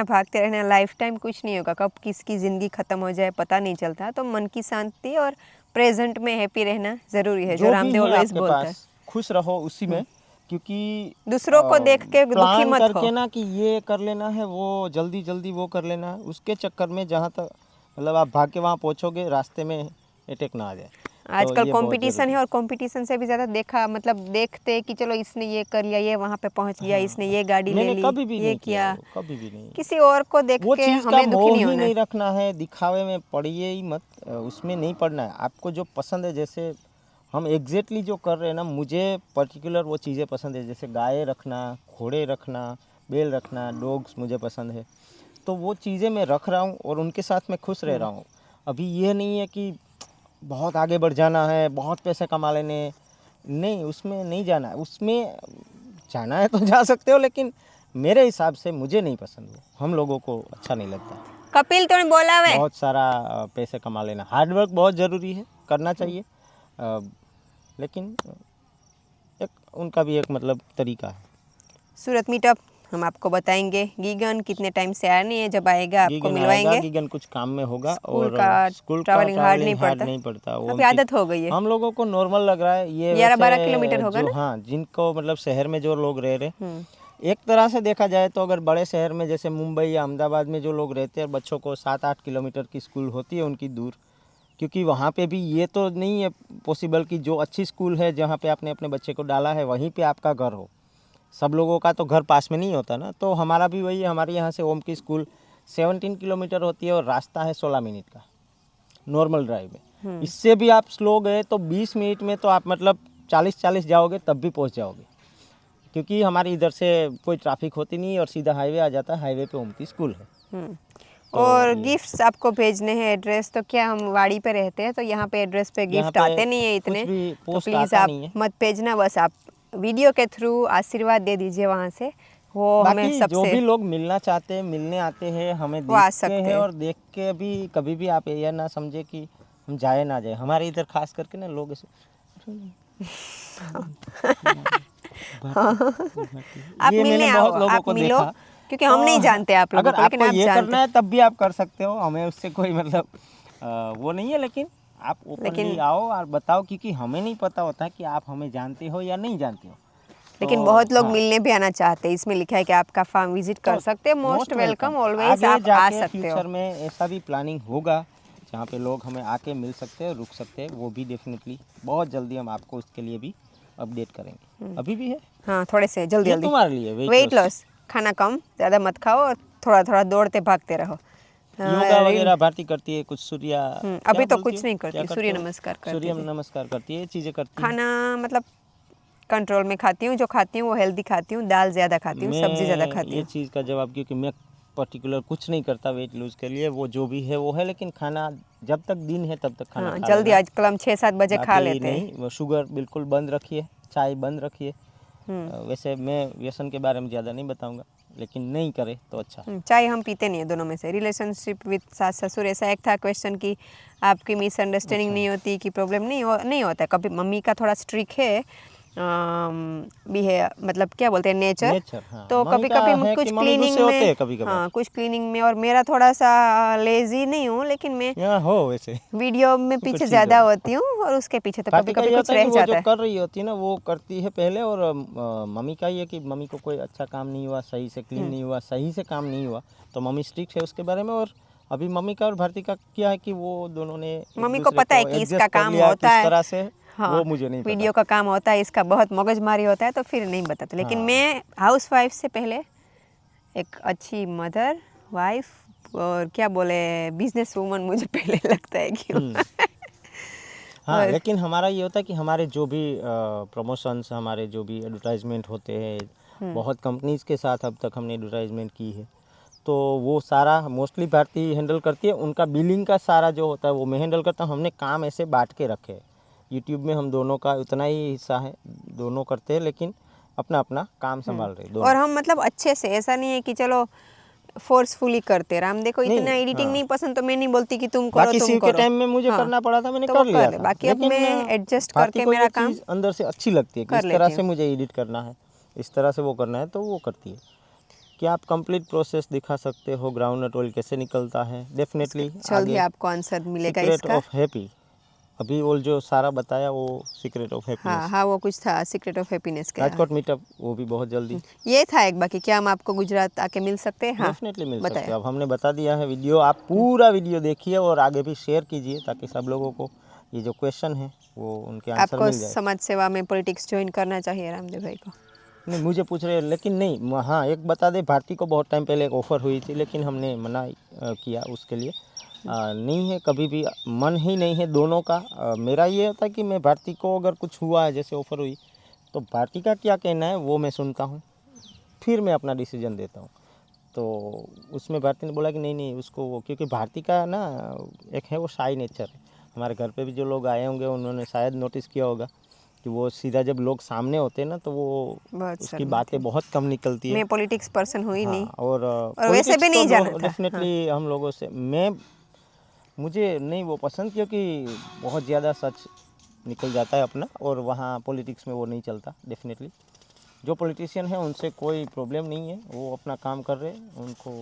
भागते रहना, लाइफ टाइम कुछ नहीं होगा, कब किसकी ज़िंदगी ख़त्म हो जाए पता नहीं चलता। तो मन की शांति और प्रेजेंट में हैप्पी रहना ज़रूरी है, जो जो भी रामदेव है ऑलवेज आपके बोलता है। पास खुश रहो उसी में, क्योंकि दूसरों को देख के दुखी प्लान मत हो। करके ना कि ये कर लेना है, वो जल्दी जल्दी वो कर लेना है, उसके चक्कर में जहाँ तक मतलब आप भाग के वहाँ पहुँचोगे रास्ते में अटैक ना आ जाए। आजकल ये बहुत कंपटीशन जरूरी है, और कंपटीशन से भी ज़्यादा देखते कि चलो इसने ये कर लिया, ये वहाँ पे पहुँच गया, इसने ये गाड़ी ले मैंने ली, कभी भी ये नहीं किया किया। वो, कभी भी नहीं। किसी और को देख वो के चीज़ का हमें दुखी मोह नहीं ही होना नहीं है। रखना है, दिखावे में पड़िए ही मत, उसमें नहीं पड़ना है। आपको जो पसंद है, जैसे हम एग्जैक्टली जो कर रहे हैं ना, मुझे पर्टिकुलर वो चीज़ें पसंद है, जैसे गाय रखना, घोड़े रखना, बैल रखना, डॉग्स मुझे पसंद है, तो वो चीज़ें मैं रख रहा हूँ और उनके साथ मैं खुश रह रहा हूँ। अभी ये नहीं है कि बहुत आगे बढ़ जाना है, बहुत पैसे कमा लेने, नहीं, उसमें नहीं जाना है। उसमें जाना है तो जा सकते हो, लेकिन मेरे हिसाब से मुझे नहीं पसंद वो, हम लोगों को अच्छा नहीं लगता कपिल तो बोला वे बहुत सारा पैसे कमा लेना। हार्ड वर्क बहुत ज़रूरी है, करना चाहिए, लेकिन एक उनका भी एक मतलब तरीका है। सूरत मीटअप हम आपको बताएंगे। गीगन कितने टाइम से आया नहीं है, जब आएगा आपको गीगन आएगा, मिलवाएंगे। गीगन कुछ काम में होगा स्कूल और का स्कूल का ट्रैवलिंग हार्ड नहीं नहीं पड़ता वो अभी आदत हो गई है। हम लोगों को नॉर्मल लग रहा है ये। 11-12 किलोमीटर होगा जो ना? हाँ, जिनको मतलब शहर में जो लोग रह रहे, एक तरह से देखा जाए तो अगर बड़े शहर में जैसे मुंबई या अहमदाबाद में जो लोग रहते हैं, बच्चों को 7-8 किलोमीटर की स्कूल होती है उनकी दूर, क्योंकि वहाँ पे भी ये तो नहीं है पॉसिबल कि जो अच्छी स्कूल है जहाँ पे आपने अपने बच्चे को डाला है वहीं पे आपका घर हो। सब लोगों का तो घर पास में नहीं होता ना, तो हमारा भी वही, हमारे यहाँ से ओम की स्कूल 17 किलोमीटर होती है और रास्ता है 16 मिनट का नॉर्मल ड्राइव में। इससे भी आप स्लो गए तो 20 मिनट में तो आप मतलब 40-40 जाओगे तब भी पहुँच जाओगे, क्योंकि हमारी इधर से कोई ट्रैफिक होती नहीं और सीधा हाईवे आ जाता है, हाईवे पे ओम की स्कूल है। और गिफ्ट्स आपको भेजने हैं, एड्रेस तो क्या हम वाड़ी पे रहते हैं तो यहाँ पे एड्रेस पे यहाँ गिफ्ट पे आते नहीं है इतने, कुछ भी तो पोस्ट प्लीज़ आता आप नहीं है। मत भेजना, बस आप वीडियो के थ्रू आशीर्वाद दे दीजिए वहाँ से, वो हमें बाकी जो सबसे भी लोग मिलना चाहते हैं, मिलने आते हैं, हमें वो आ देखते सकते हैं हैं। और देख के भी कभी भी आप यह ना समझे कि हम जाए ना जाए। हमारे इधर खास करके ना लोग ऐसे आप ये मिलने मैंने आओ, बहुत लोगों आप को मिलो, देखा। क्योंकि हम नहीं जानते आप लोगों अगर को, लेकिन आपको आप ये जानते करना है तब भी आप कर सकते हो, हमें उससे कोई मतलब वो नहीं है, लेकिन आप ओपनली आओ और बताओ, क्योंकि हमें नहीं पता होता कि आप हमें जानते हो या नहीं जानते हो। लेकिन तो बहुत लोग हाँ, मिलने भी आना चाहते हैं। इसमें लिखा है कि आपका फार्म विजिट कर तो सकते हैं, मोस्ट वेलकम, ऑलवेज आगे आप आ जाके सकते हो। फ्यूचर में ऐसा भी प्लानिंग होगा जहाँ पे लोग हमें आके मिल सकते हैं, रुक सकते हैं, वो भी डेफिनेटली बहुत जल्दी हम आपको उसके लिए भी अपडेट करेंगे। अभी भी है, हाँ, थोड़े से जल्दी ये जल्दी। तुम्हारे लिए वेट लॉस, खाना कम, ज़्यादा मत खाओ और थोड़ा थोड़ा दौड़ते भागते रहो। योगा वगैरह भारती करती है, कुछ सूर्य अभी तो कुछ नहीं करती, सूर्य नमस्कार करती सूर्य थी। नमस्कार करती है, ये चीज़ें करती है। खाना मतलब कंट्रोल में खाती हूँ, जो खाती हूँ वो हेल्दी खाती हूँ, दाल ज़्यादा खाती हूँ, सब्जी ज़्यादा खाती ये हूँ। चीज़ का जवाब, क्योंकि मैं पर्टिकुलर कुछ नहीं करता वेट लूज़ के लिए, वो जो भी है वो है, लेकिन खाना जब तक दिन है तब तक खाना हाँ, खा जल्दी लेना। आजकल हम 6-7 बजे खा बाकी लेते हैं। नहीं, वो शुगर बिल्कुल बंद रखिए, चाय बंद रखिए। वैसे मैं व्यसन के बारे में ज़्यादा नहीं बताऊंगा, लेकिन नहीं करे तो अच्छा। चाय हम पीते नहीं है दोनों में से। रिलेशनशिप विद सास ससुर, ऐसा एक था क्वेश्चन कि आपकी मिसअंडरस्टैंडिंग नहीं होती कि प्रॉब्लम नहीं होता है कभी। मम्मी का थोड़ा स्ट्रिक है भी है, मतलब क्या बोलते हैं, नेचर। हाँ, तो मम्मी कभी का कभी है कुछ कि मम्मी क्लीनिंग गुस्से होते में, हैं कभी कभार। हाँ कुछ क्लीनिंग में, और मेरा थोड़ा सा लेजी नहीं हूँ, लेकिन मैं यहाँ हो वैसे वीडियो में कुछ पीछे चीज़ों ज़्यादा में। होती हूँ और उसके पीछे तो बाकी कभी का कभी ये कुछ होता है कि रह वो जाता जो है। कर रही होती है ना वो करती है पहले, और मम्मी का ये कि मम्मी को कोई अच्छा काम नहीं हुआ, सही से क्लीन नहीं हुआ, सही से काम नहीं हुआ, तो मम्मी स्ट्रिक्ट है उसके बारे में। और अभी मम्मी का और भारती का क्या है कि वो दोनों ने मम्मी को पता है कि इसका काम होता है, तरह से, हाँ, वो मुझे नहीं वीडियो पता। का काम होता है, इसका बहुत मगजमारी होता है, तो फिर नहीं बताते। लेकिन हाँ। मैं हाउस वाइफ से पहले एक अच्छी मदर, वाइफ और क्या बोले बिजनेस वूमन मुझे पहले लगता है कि हाँ, लेकिन हमारा ये होता है कि हमारे जो भी प्रमोशंस, हमारे जो भी एडवर्टाइजमेंट होते हैं, बहुत कंपनीज़ के साथ अब तक हमने एडवर्टाइजमेंट की है, तो वो सारा मोस्टली भारती हैंडल करती है। उनका बिलिंग का सारा जो होता है वो मैं हैंडल करता हूँ। हमने काम ऐसे बांट के रखे हैं, यूट्यूब में हम दोनों का उतना ही हिस्सा है, दोनों करते हैं, लेकिन अपना अपना काम संभाल रहे हैं दोनों। और हम मतलब अच्छे से, ऐसा नहीं है कि चलो फोर्सफुली करते। रामदेव को नहीं, इतना एडिटिंग हाँ। नहीं पसंद, तो मैं नहीं बोलती कि तुम करो बाकी तुम शिव के करो। टाइम में मुझे हाँ, करना पड़ा था, मैंने तो कर वो लिया ले। था। बाकी अब लेकिन मैं एडजस्ट भारती करके को मेरा ये काम चीज़ अंदर से अच्छी लगती है कि कर इस लेती तरह हूँ। से मुझे एडिट करना है, इस तरह से वो करना है, तो वो करती है कि आप कंप्लीट प्रोसेस दिखा सकते हो, ग्राउंडनट ऑयल कैसे निकलता है। डेफिनेटली जल्द ही आगे आपको आंसर मिलेगा सीक्रेट इसका। ऑफ हैप्पी, अभी वो जो सारा बताया वो सीक्रेट ऑफ हाँ हैप्पीनेस, हाँ, वो कुछ था सीक्रेट ऑफ हैप्पीनेस का। राजकोट मीटअप, वो भी बहुत जल्दी ये था एक। बाकी क्या हम आपको गुजरात आके मिल सकते हैं? हाँ, डेफिनेटली मिल सकते बताया। हैं। अब हमने बता दिया है, वीडियो आप पूरा वीडियो देखिए और आगे भी शेयर कीजिए ताकि सब लोगों को ये जो क्वेश्चन है वो उनके आंसर आपको मिल जाए। समाज सेवा में पॉलिटिक्स ज्वाइन करना चाहिए रामदेव भाई को। नहीं, मुझे पूछ रहे हैं, लेकिन नहीं, हाँ एक बता दे, भारती को बहुत टाइम पहले एक ऑफ़र हुई थी लेकिन हमने मना किया उसके लिए। नहीं है, कभी भी मन ही नहीं है दोनों का। मेरा ये होता है कि मैं भारती को अगर कुछ हुआ है, जैसे ऑफ़र हुई, तो भारती का क्या कहना है वो मैं सुनता हूँ, फिर मैं अपना डिसीजन देता हूँ। तो उसमें भारती ने बोला कि नहीं नहीं उसको वो, क्योंकि भारती का ना एक है वो शाई नेचर है। हमारे घर पे भी जो लोग आए होंगे उन्होंने शायद नोटिस किया होगा कि वो सीधा जब लोग सामने होते हैं ना तो वो बहुत उसकी शर्म बातें आती। बहुत कम निकलती है। मैं पॉलिटिक्स पर्सन हुई हाँ, नहीं, और वैसे भी पॉलिटिक्स नहीं जाना तो था। डेफिनेटली हम लोगों से मुझे नहीं वो पसंद, क्योंकि बहुत ज़्यादा सच निकल जाता है अपना, और वहाँ पॉलिटिक्स में वो नहीं चलता। डेफिनेटली जो पॉलिटिशियन है उनसे कोई प्रॉब्लम नहीं है, वो अपना काम कर रहे हैं, उनको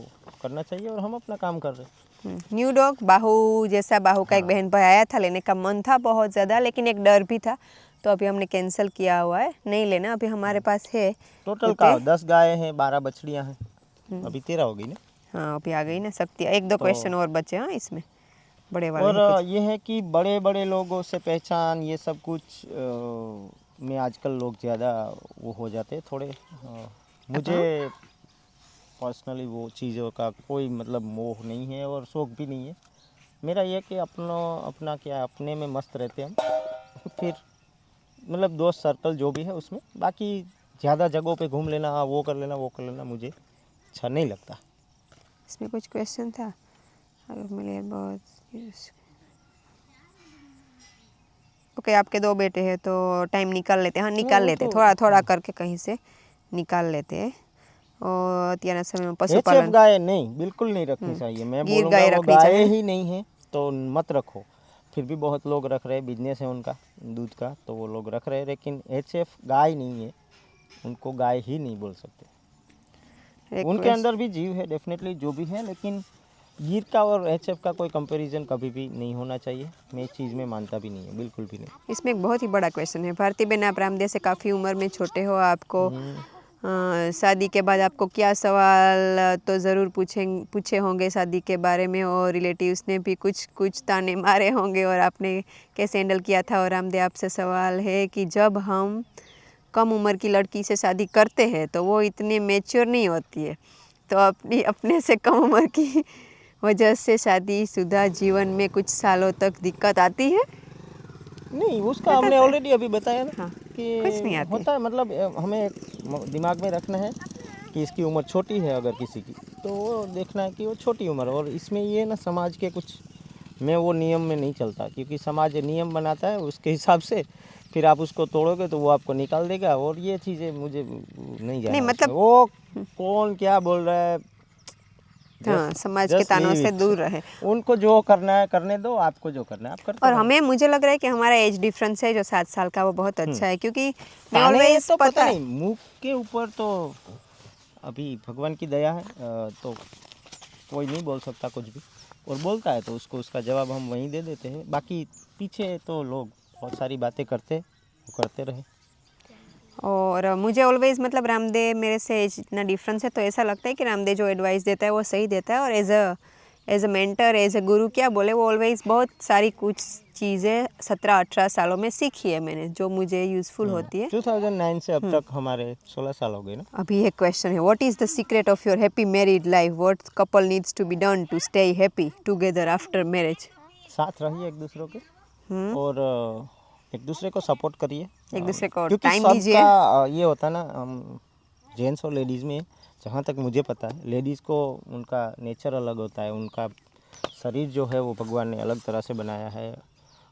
करना चाहिए, और हम अपना काम कर रहे हैं। न्यू डॉग बाहू जैसा, बाहू का एक बहन भाई आया था, लेने का मन था बहुत ज़्यादा, लेकिन एक डर भी था, तो अभी हमने कैंसिल किया हुआ है, नहीं लेना। अभी हमारे पास है टोटल कुत्ते। का 10 गाय हैं, 12 बछड़ियाँ हैं, अभी 13 हो गई ना। हाँ, अभी आ गई ना शक्ति। एक दो तो क्वेश्चन और बचे। हाँ, इसमें बड़े वाले और हैं कुछ। ये है कि बड़े बड़े लोगों से पहचान, ये सब कुछ में आजकल लोग ज़्यादा वो हो जाते हैं थोड़े। मुझे पर्सनली वो चीज़ों का कोई मतलब मोह नहीं है और शौक़ भी नहीं है। मेरा ये कि अपना क्या, अपने में मस्त रहते हम। फिर मतलब दोस्त सर्कल जो भी है उसमें, बाकी ज़्यादा जगहों पे घूम लेना, वो कर लेना मुझे अच्छा नहीं लगता। इसमें कुछ क्वेश्चन था, अगर मिले बहुत। ओके, आपके 2 बेटे हैं तो टाइम निकाल लेते हैं। हाँ, निकाल वो लेते हैं, तो थोड़ा थोड़ा करके कहीं से निकाल लेते हैं। और अत्याરના समय में एचएफ पशुपालन, गाय नहीं, बिल्कुल नहीं रखनी चाहिए। मैं गिर बोलूँगा गाय वो रखनी गाय चाहिए। ही नहीं है तो मत रखो। फिर भी बहुत लोग रख रहे हैं, बिजनेस है उनका दूध का, तो वो लोग रख रहे हैं, लेकिन एचएफ गाय नहीं है, उनको गाय ही नहीं बोल सकते। एक उनके अंदर भी जीव है डेफिनेटली, जो भी है, लेकिन गिर का और एचएफ का कोई कंपैरिजन कभी भी नहीं होना चाहिए। मैं इस चीज़ में मानता भी नहीं है, बिल्कुल भी नहीं। इसमें एक बहुत ही बड़ा क्वेश्चन है। भारती बहन, आप रामदेव से काफ़ी उम्र में छोटे हो, आपको शादी के बाद आपको क्या सवाल तो ज़रूर पूछे होंगे शादी के बारे में, और रिलेटिव्स ने भी कुछ ताने मारे होंगे, और आपने कैसे हैंडल किया था। और रामदेव, आपसे सवाल है कि जब हम कम उम्र की लड़की से शादी करते हैं तो वो इतनी मैच्योर नहीं होती है, तो अपने से कम उम्र की वजह से शादीशुदा जीवन में कुछ सालों तक दिक्कत आती है? नहीं, उसका हमने ऑलरेडी अभी बताया ना। हाँ, कि कुछ नहीं आती। होता है, मतलब हमें एक दिमाग में रखना है कि इसकी उम्र छोटी है अगर किसी की, तो वो देखना है कि वो छोटी उम्र। और इसमें ये ना, समाज के कुछ मैं वो नियम में नहीं चलता, क्योंकि समाज नियम बनाता है उसके हिसाब से, फिर आप उसको तोड़ोगे तो वो आपको निकाल देगा। और ये चीज़ें मुझे नहीं जाना नहीं, उसमें। मतलब वो कौन क्या बोल रहा है, हाँ, समाज के जस्ट तानों लीव से इट। दूर रहे। उनको जो करना है करने दो, आपको जो करना है आप करते और रहो। मुझे लग रहा है कि हमारा एज डिफरेंस है जो 7 साल का, वो बहुत अच्छा है, क्योंकि मैं ताने ऑलवेज तो पता पता नहीं, मुंह के ऊपर तो अभी भगवान की दया है, तो कोई नहीं बोल सकता कुछ भी, और बोलता है तो उसको उसका जवाब हम वहीं दे देते हैं। बाकी पीछे तो लोग बहुत सारी बातें करते, वो करते रहे। और मुझे ऑलवेज, मतलब रामदेव मेरे से एज इतना डिफरेंस है, तो ऐसा लगता है कि रामदेव जो एडवाइस देता है वो सही देता है। और as a mentor, as a guru क्या बोले, वो ऑलवेज बहुत सारी कुछ चीज़ें 17-18 सालों में सीखी है मैंने, जो मुझे यूज़फुल होती है। 2009 से अब तक हमारे 16 साल हो गए ना। अभी एक क्वेश्चन है, what is the secret of your happy married life? What couple needs to be done to stay happy together after marriage? साथ रहिए एक दूसरों के, और एक दूसरे को सपोर्ट करिए। एक दूसरे को क्योंकि टाइम दीजिए। सबका ये होता है ना, हम जेंट्स और लेडीज़ में, जहाँ तक मुझे पता है, लेडीज़ को उनका नेचर अलग होता है, उनका शरीर जो है वो भगवान ने अलग तरह से बनाया है।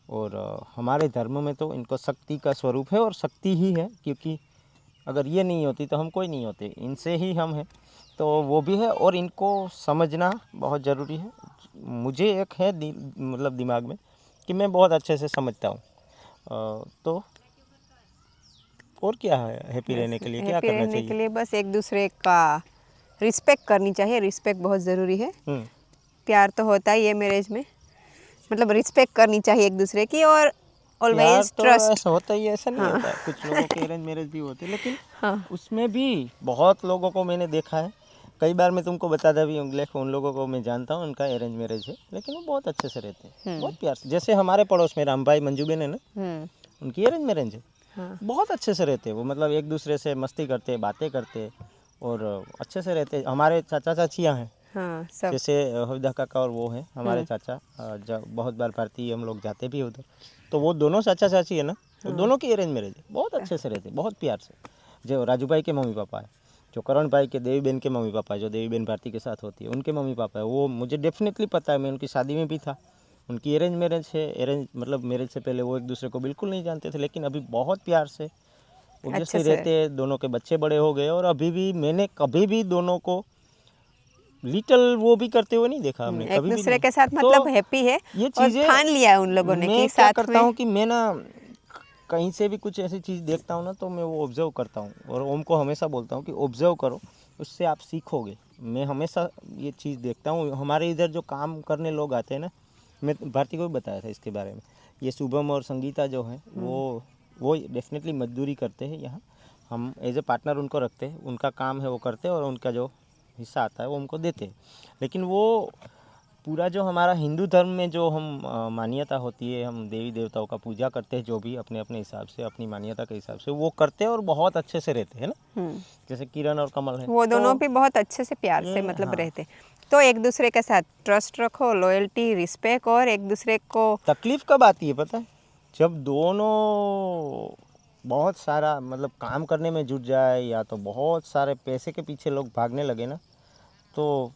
और हमारे धर्म में तो इनको शक्ति का स्वरूप है, और शक्ति ही है, क्योंकि अगर ये नहीं होती तो हम कोई नहीं होते, इनसे ही हम हैं। तो वो भी है, और इनको समझना बहुत ज़रूरी है। मुझे एक है मतलब दिमाग में कि मैं बहुत अच्छे से समझता हूँ। तो और क्या है हैप्पी रहने के लिए क्या हैप्पी करना रहने चाहिए? के लिए बस एक दूसरे का रिस्पेक्ट करनी चाहिए। रिस्पेक्ट बहुत ज़रूरी है। प्यार तो होता ही है मैरिज में, मतलब रिस्पेक्ट करनी चाहिए एक दूसरे की, और प्यार ऑलवेज तो ट्रस्ट। ऐसा होता ही है, ऐसा नहीं हाँ। होता है। कुछ लोगों के अरेंज मैरिज भी होते हैं, लेकिन हाँ। उसमें भी बहुत लोगों को मैंने देखा है। कई बार मैं तुमको बताता भी हूँ, उन लोगों को मैं जानता हूँ, उनका अरेंज मैरिज है, लेकिन वो बहुत अच्छे से रहते हैं, बहुत प्यार से। जैसे हमारे पड़ोस में राम भाई मंजूबेन है ना, उनकी अरेंज मैरिज है। हाँ। बहुत अच्छे से रहते हैं वो, मतलब एक दूसरे से मस्ती करते, बातें करते और अच्छे से रहते। हमारे चाचा चाचियाँ हैं, हाँ, सब। जैसे हविदा काका और वो हैं हमारे चाचा। जब बहुत बार भारतीय हम लोग जाते भी उधर, तो वो दोनों चाचा चाची है ना, तो दोनों की अरेंज मैरिज है। बहुत अच्छे से रहते, बहुत प्यार से। जो राजू भाई के मम्मी पापा है, जो करण भाई के देवी बहन के मम्मी पापा है, जो देवी बहन भारती के साथ होती है, उनके मम्मी पापा है, वो मुझे डेफिनेटली पता है। मैं उनकी शादी में भी था। उनकी अरेंज मैरिज है। अरेंज मतलब मैरिज से पहले वो एक दूसरे को बिल्कुल नहीं जानते थे, लेकिन अभी बहुत प्यार से ऑब्वियसली रहते हैं। दोनों के बच्चे बड़े हो गए, और अभी भी मैंने कभी भी दोनों को लिटिल वो भी करते हुए नहीं देखा हमने, एक कभी भी दूसरे नहीं। के साथ तो मतलब हैप्पी है, ये और चीज़ें ठान लिया है उन लोगों ने मैं कि क्या साथ करता में। हूँ कि मैं ना कहीं से भी कुछ ऐसी चीज़ देखता हूँ ना, तो मैं वो ऑब्जर्व करता हूँ, और ओम को हमेशा बोलता हूँ कि ऑब्जर्व करो, उससे आप सीखोगे। मैं हमेशा ये चीज़ देखता हूँ। हमारे इधर जो काम करने लोग आते हैं ना, मैं भारती को भी बताया था इसके बारे में, ये शुभम और संगीता जो हैं, वो डेफिनेटली मजदूरी करते हैं यहाँ। हम एज ए पार्टनर उनको रखते हैं, उनका काम है वो करते हैं, और उनका जो हिस्सा आता है वो हमको देते हैं। लेकिन वो पूरा जो हमारा हिंदू धर्म में जो हम मान्यता होती है, हम देवी देवताओं का पूजा करते हैं, जो भी अपने अपने हिसाब से, अपनी मान्यता के हिसाब से वो करते हैं, और बहुत अच्छे से रहते हैं ना। जैसे किरण और कमल है, वो दोनों भी बहुत अच्छे से प्यार से ये, मतलब हाँ। रहते। तो एक दूसरे के साथ ट्रस्ट रखो, लॉयल्टी, रिस्पेक्ट, और एक दूसरे को तकलीफ कब आती है पता है? जब दोनों बहुत सारा मतलब काम करने में जुट जाए, या तो बहुत सारे पैसे के पीछे लोग भागने लगे ना, तो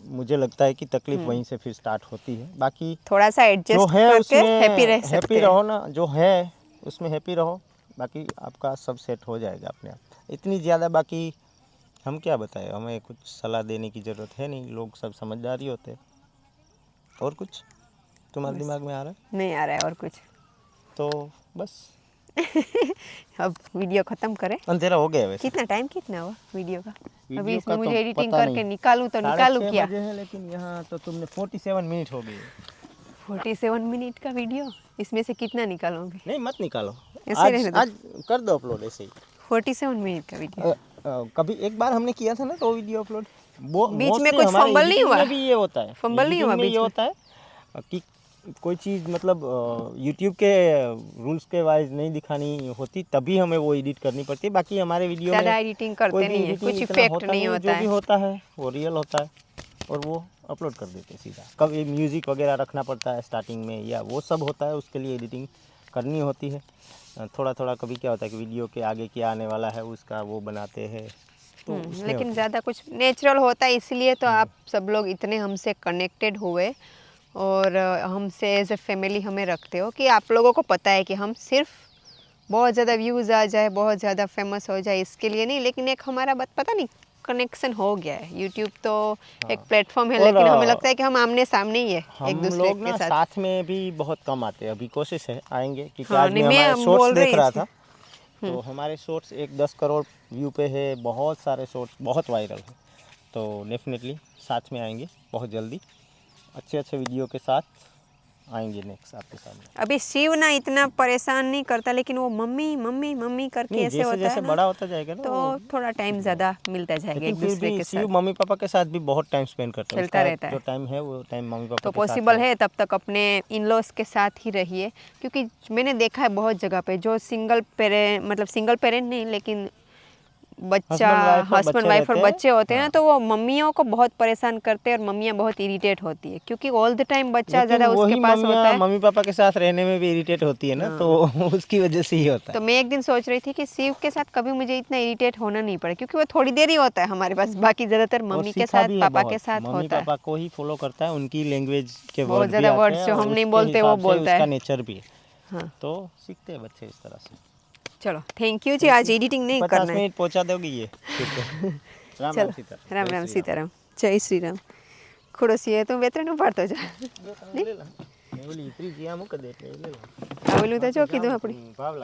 मुझे लगता है कि तकलीफ वहीं से फिर स्टार्ट होती है। बाकी थोड़ा सा जो एडजस्ट है करके उसमें हैप्पी रह सकते हैप्पी हैं। रहो ना, जो है उसमें हैप्पी रहो, बाकी आपका सब सेट हो जाएगा अपने आप। इतनी ज़्यादा बाकी हम क्या बताएं, हमें कुछ सलाह देने की ज़रूरत है नहीं, लोग सब समझदारी होते हैं। और कुछ तुम्हारे दिमाग में आ रहा है? नहीं आ रहा है और कुछ। तो बस अब वीडियो ख़त्म करें। अंधेरा हो गया वैसे। कितना टाइम कितना हुआ वीडियो का? अभी वीडियो इसमें का मुझे तो एडिटिंग पता करके नहीं। निकालूं तो निकालूं 6:30 क्या? बजे है, लेकिन यहाँ तो तुमने 47 मिनट हो गए। 47 मिनट का वीडियो, इसमें से कितना निकालोगे? नहीं मत निकालो, ऐसे आज रहने दो। आज कर दो अपलोड ऐसे ही। 47 मिनट का वीडियो। कभी एक बार हमने किया था ना, तो वीडियो अपलोड वो बीच में मोस्टली कुछ हमारे फंबल नहीं एडिटिंग हुआ? में भी ये होता है। फंबल नहीं एडिटिंग हुआ में ये बीच में? होता है कि कोई चीज़ मतलब यूट्यूब के रूल्स के वाइज नहीं दिखानी होती, तभी हमें वो एडिट करनी पड़ती है। बाकी हमारे वीडियो में ज़्यादा एडिटिंग करते कोई भी नहीं है, एडिटिंग कुछ इतना इफेक्ट होता नहीं नहीं है। होता जो भी है। होता है वो रियल होता है, और वो अपलोड कर देते हैं सीधा। कभी म्यूज़िक वगैरह रखना पड़ता है स्टार्टिंग में, या वो सब होता है, उसके लिए एडिटिंग करनी होती है। थोड़ा थोड़ा कभी क्या होता है कि वीडियो के आगे क्या आने वाला है उसका वो बनाते हैं, तो उसमें लेकिन होती है। ज़्यादा कुछ नेचुरल होता है, इसलिए तो आप सब लोग इतने हमसे कनेक्टेड हुए, और हमसे एज ए फैमिली हमें रखते हो कि आप लोगों को पता है कि हम सिर्फ बहुत ज़्यादा व्यूज़ आ जाए, बहुत ज़्यादा फेमस हो जाए, इसके लिए नहीं, लेकिन एक हमारा पता नहीं कनेक्शन हो गया है। यूट्यूब तो एक प्लेटफॉर्म है, और लेकिन हमें लगता है कि हम आमने सामने ही है एक हम दूसरे लोग के ना साथ। साथ में भी बहुत कम आते हैं। अभी कोशिश है आएंगे, क्योंकि हाँ, आज नहीं मैं हमारे मैं शॉर्ट्स बोल देख रही रहा थी। था, तो हमारे शॉर्ट्स एक 10 करोड़ व्यू पे है, बहुत सारे शॉर्ट्स बहुत वायरल है। तो डेफिनेटली साथ में आएंगे बहुत जल्दी, अच्छे अच्छे वीडियो के साथ आएंगे नेक्स्ट आपके सामने। अभी शिव ना इतना परेशान नहीं करता, लेकिन वो मम्मी मम्मी मम्मी करके नहीं, ऐसे जैसे होता जैसे है ना, बड़ा होता जाएगा ना तो वो थोड़ा टाइम ज़्यादा मिलता जाएगा लेकिन एक फिर दूसरे भी के शिव साथ। मम्मी पापा के साथ भी बहुत टाइम स्पेंड करता है। चलता उसका रहता जो है। टाइम है वो टाइम मम्मी पापा तो के साथ पॉसिबल है तब तक अपने इन लॉज के साथ ही रहिए, क्योंकि मैंने देखा है बहुत जगह पे जो सिंगल पेरेंट, मतलब सिंगल पेरेंट नहीं, लेकिन बच्चा हस्बैंड वाइफ और बच्चे होते हैं ना, हाँ। तो वो मम्मियों को बहुत परेशान करते हैं, और मम्मियाँ बहुत इरिटेट होती है, क्योंकि ऑल द टाइम बच्चा लेकिन ज़्यादा उसके वही पास होता मम्मियाँ है। मम्मी पापा के साथ रहने में भी इरिटेट होती है ना, तो उसकी वजह से ही होता तो है। मैं एक दिन सोच रही थी कि शिव के साथ कभी मुझे इतना इरिटेट होना नहीं पड़े, क्योंकि वो थोड़ी देर ही होता है हमारे पास, बाकी ज़्यादातर और मम्मी के सीखा साथ भी है पापा बहुत, के साथ मम्मी होता है। पापा को ही फॉलो करता है, उनकी लैंग्वेज के बहुत वर्ड भी ज़्यादा आते वर्ड्स हैं, जो और हम नहीं उसके बोलते वो हिसाब से बोलता उसका है। नेचर भी है। हाँ, तो सीखते हैं बच्चे इस तरह से। चलो थैंक यू जी, आज एडिटिंग नहीं 50 करना है। मिनट पहुँचा दोगी ये फिर से? રામ ચલો સીતારામ. રામ જય રામ શ્રી સીતારામ જય શ્રી રામ ખોડોસીએ તો બે ત્રણ ઉપાડતો જા રામ. ઓલી ત્રીજી આ મૂકી દે એટલે એ લઈ લો. આવેલું તો જો કીધું આપણે ભાવલા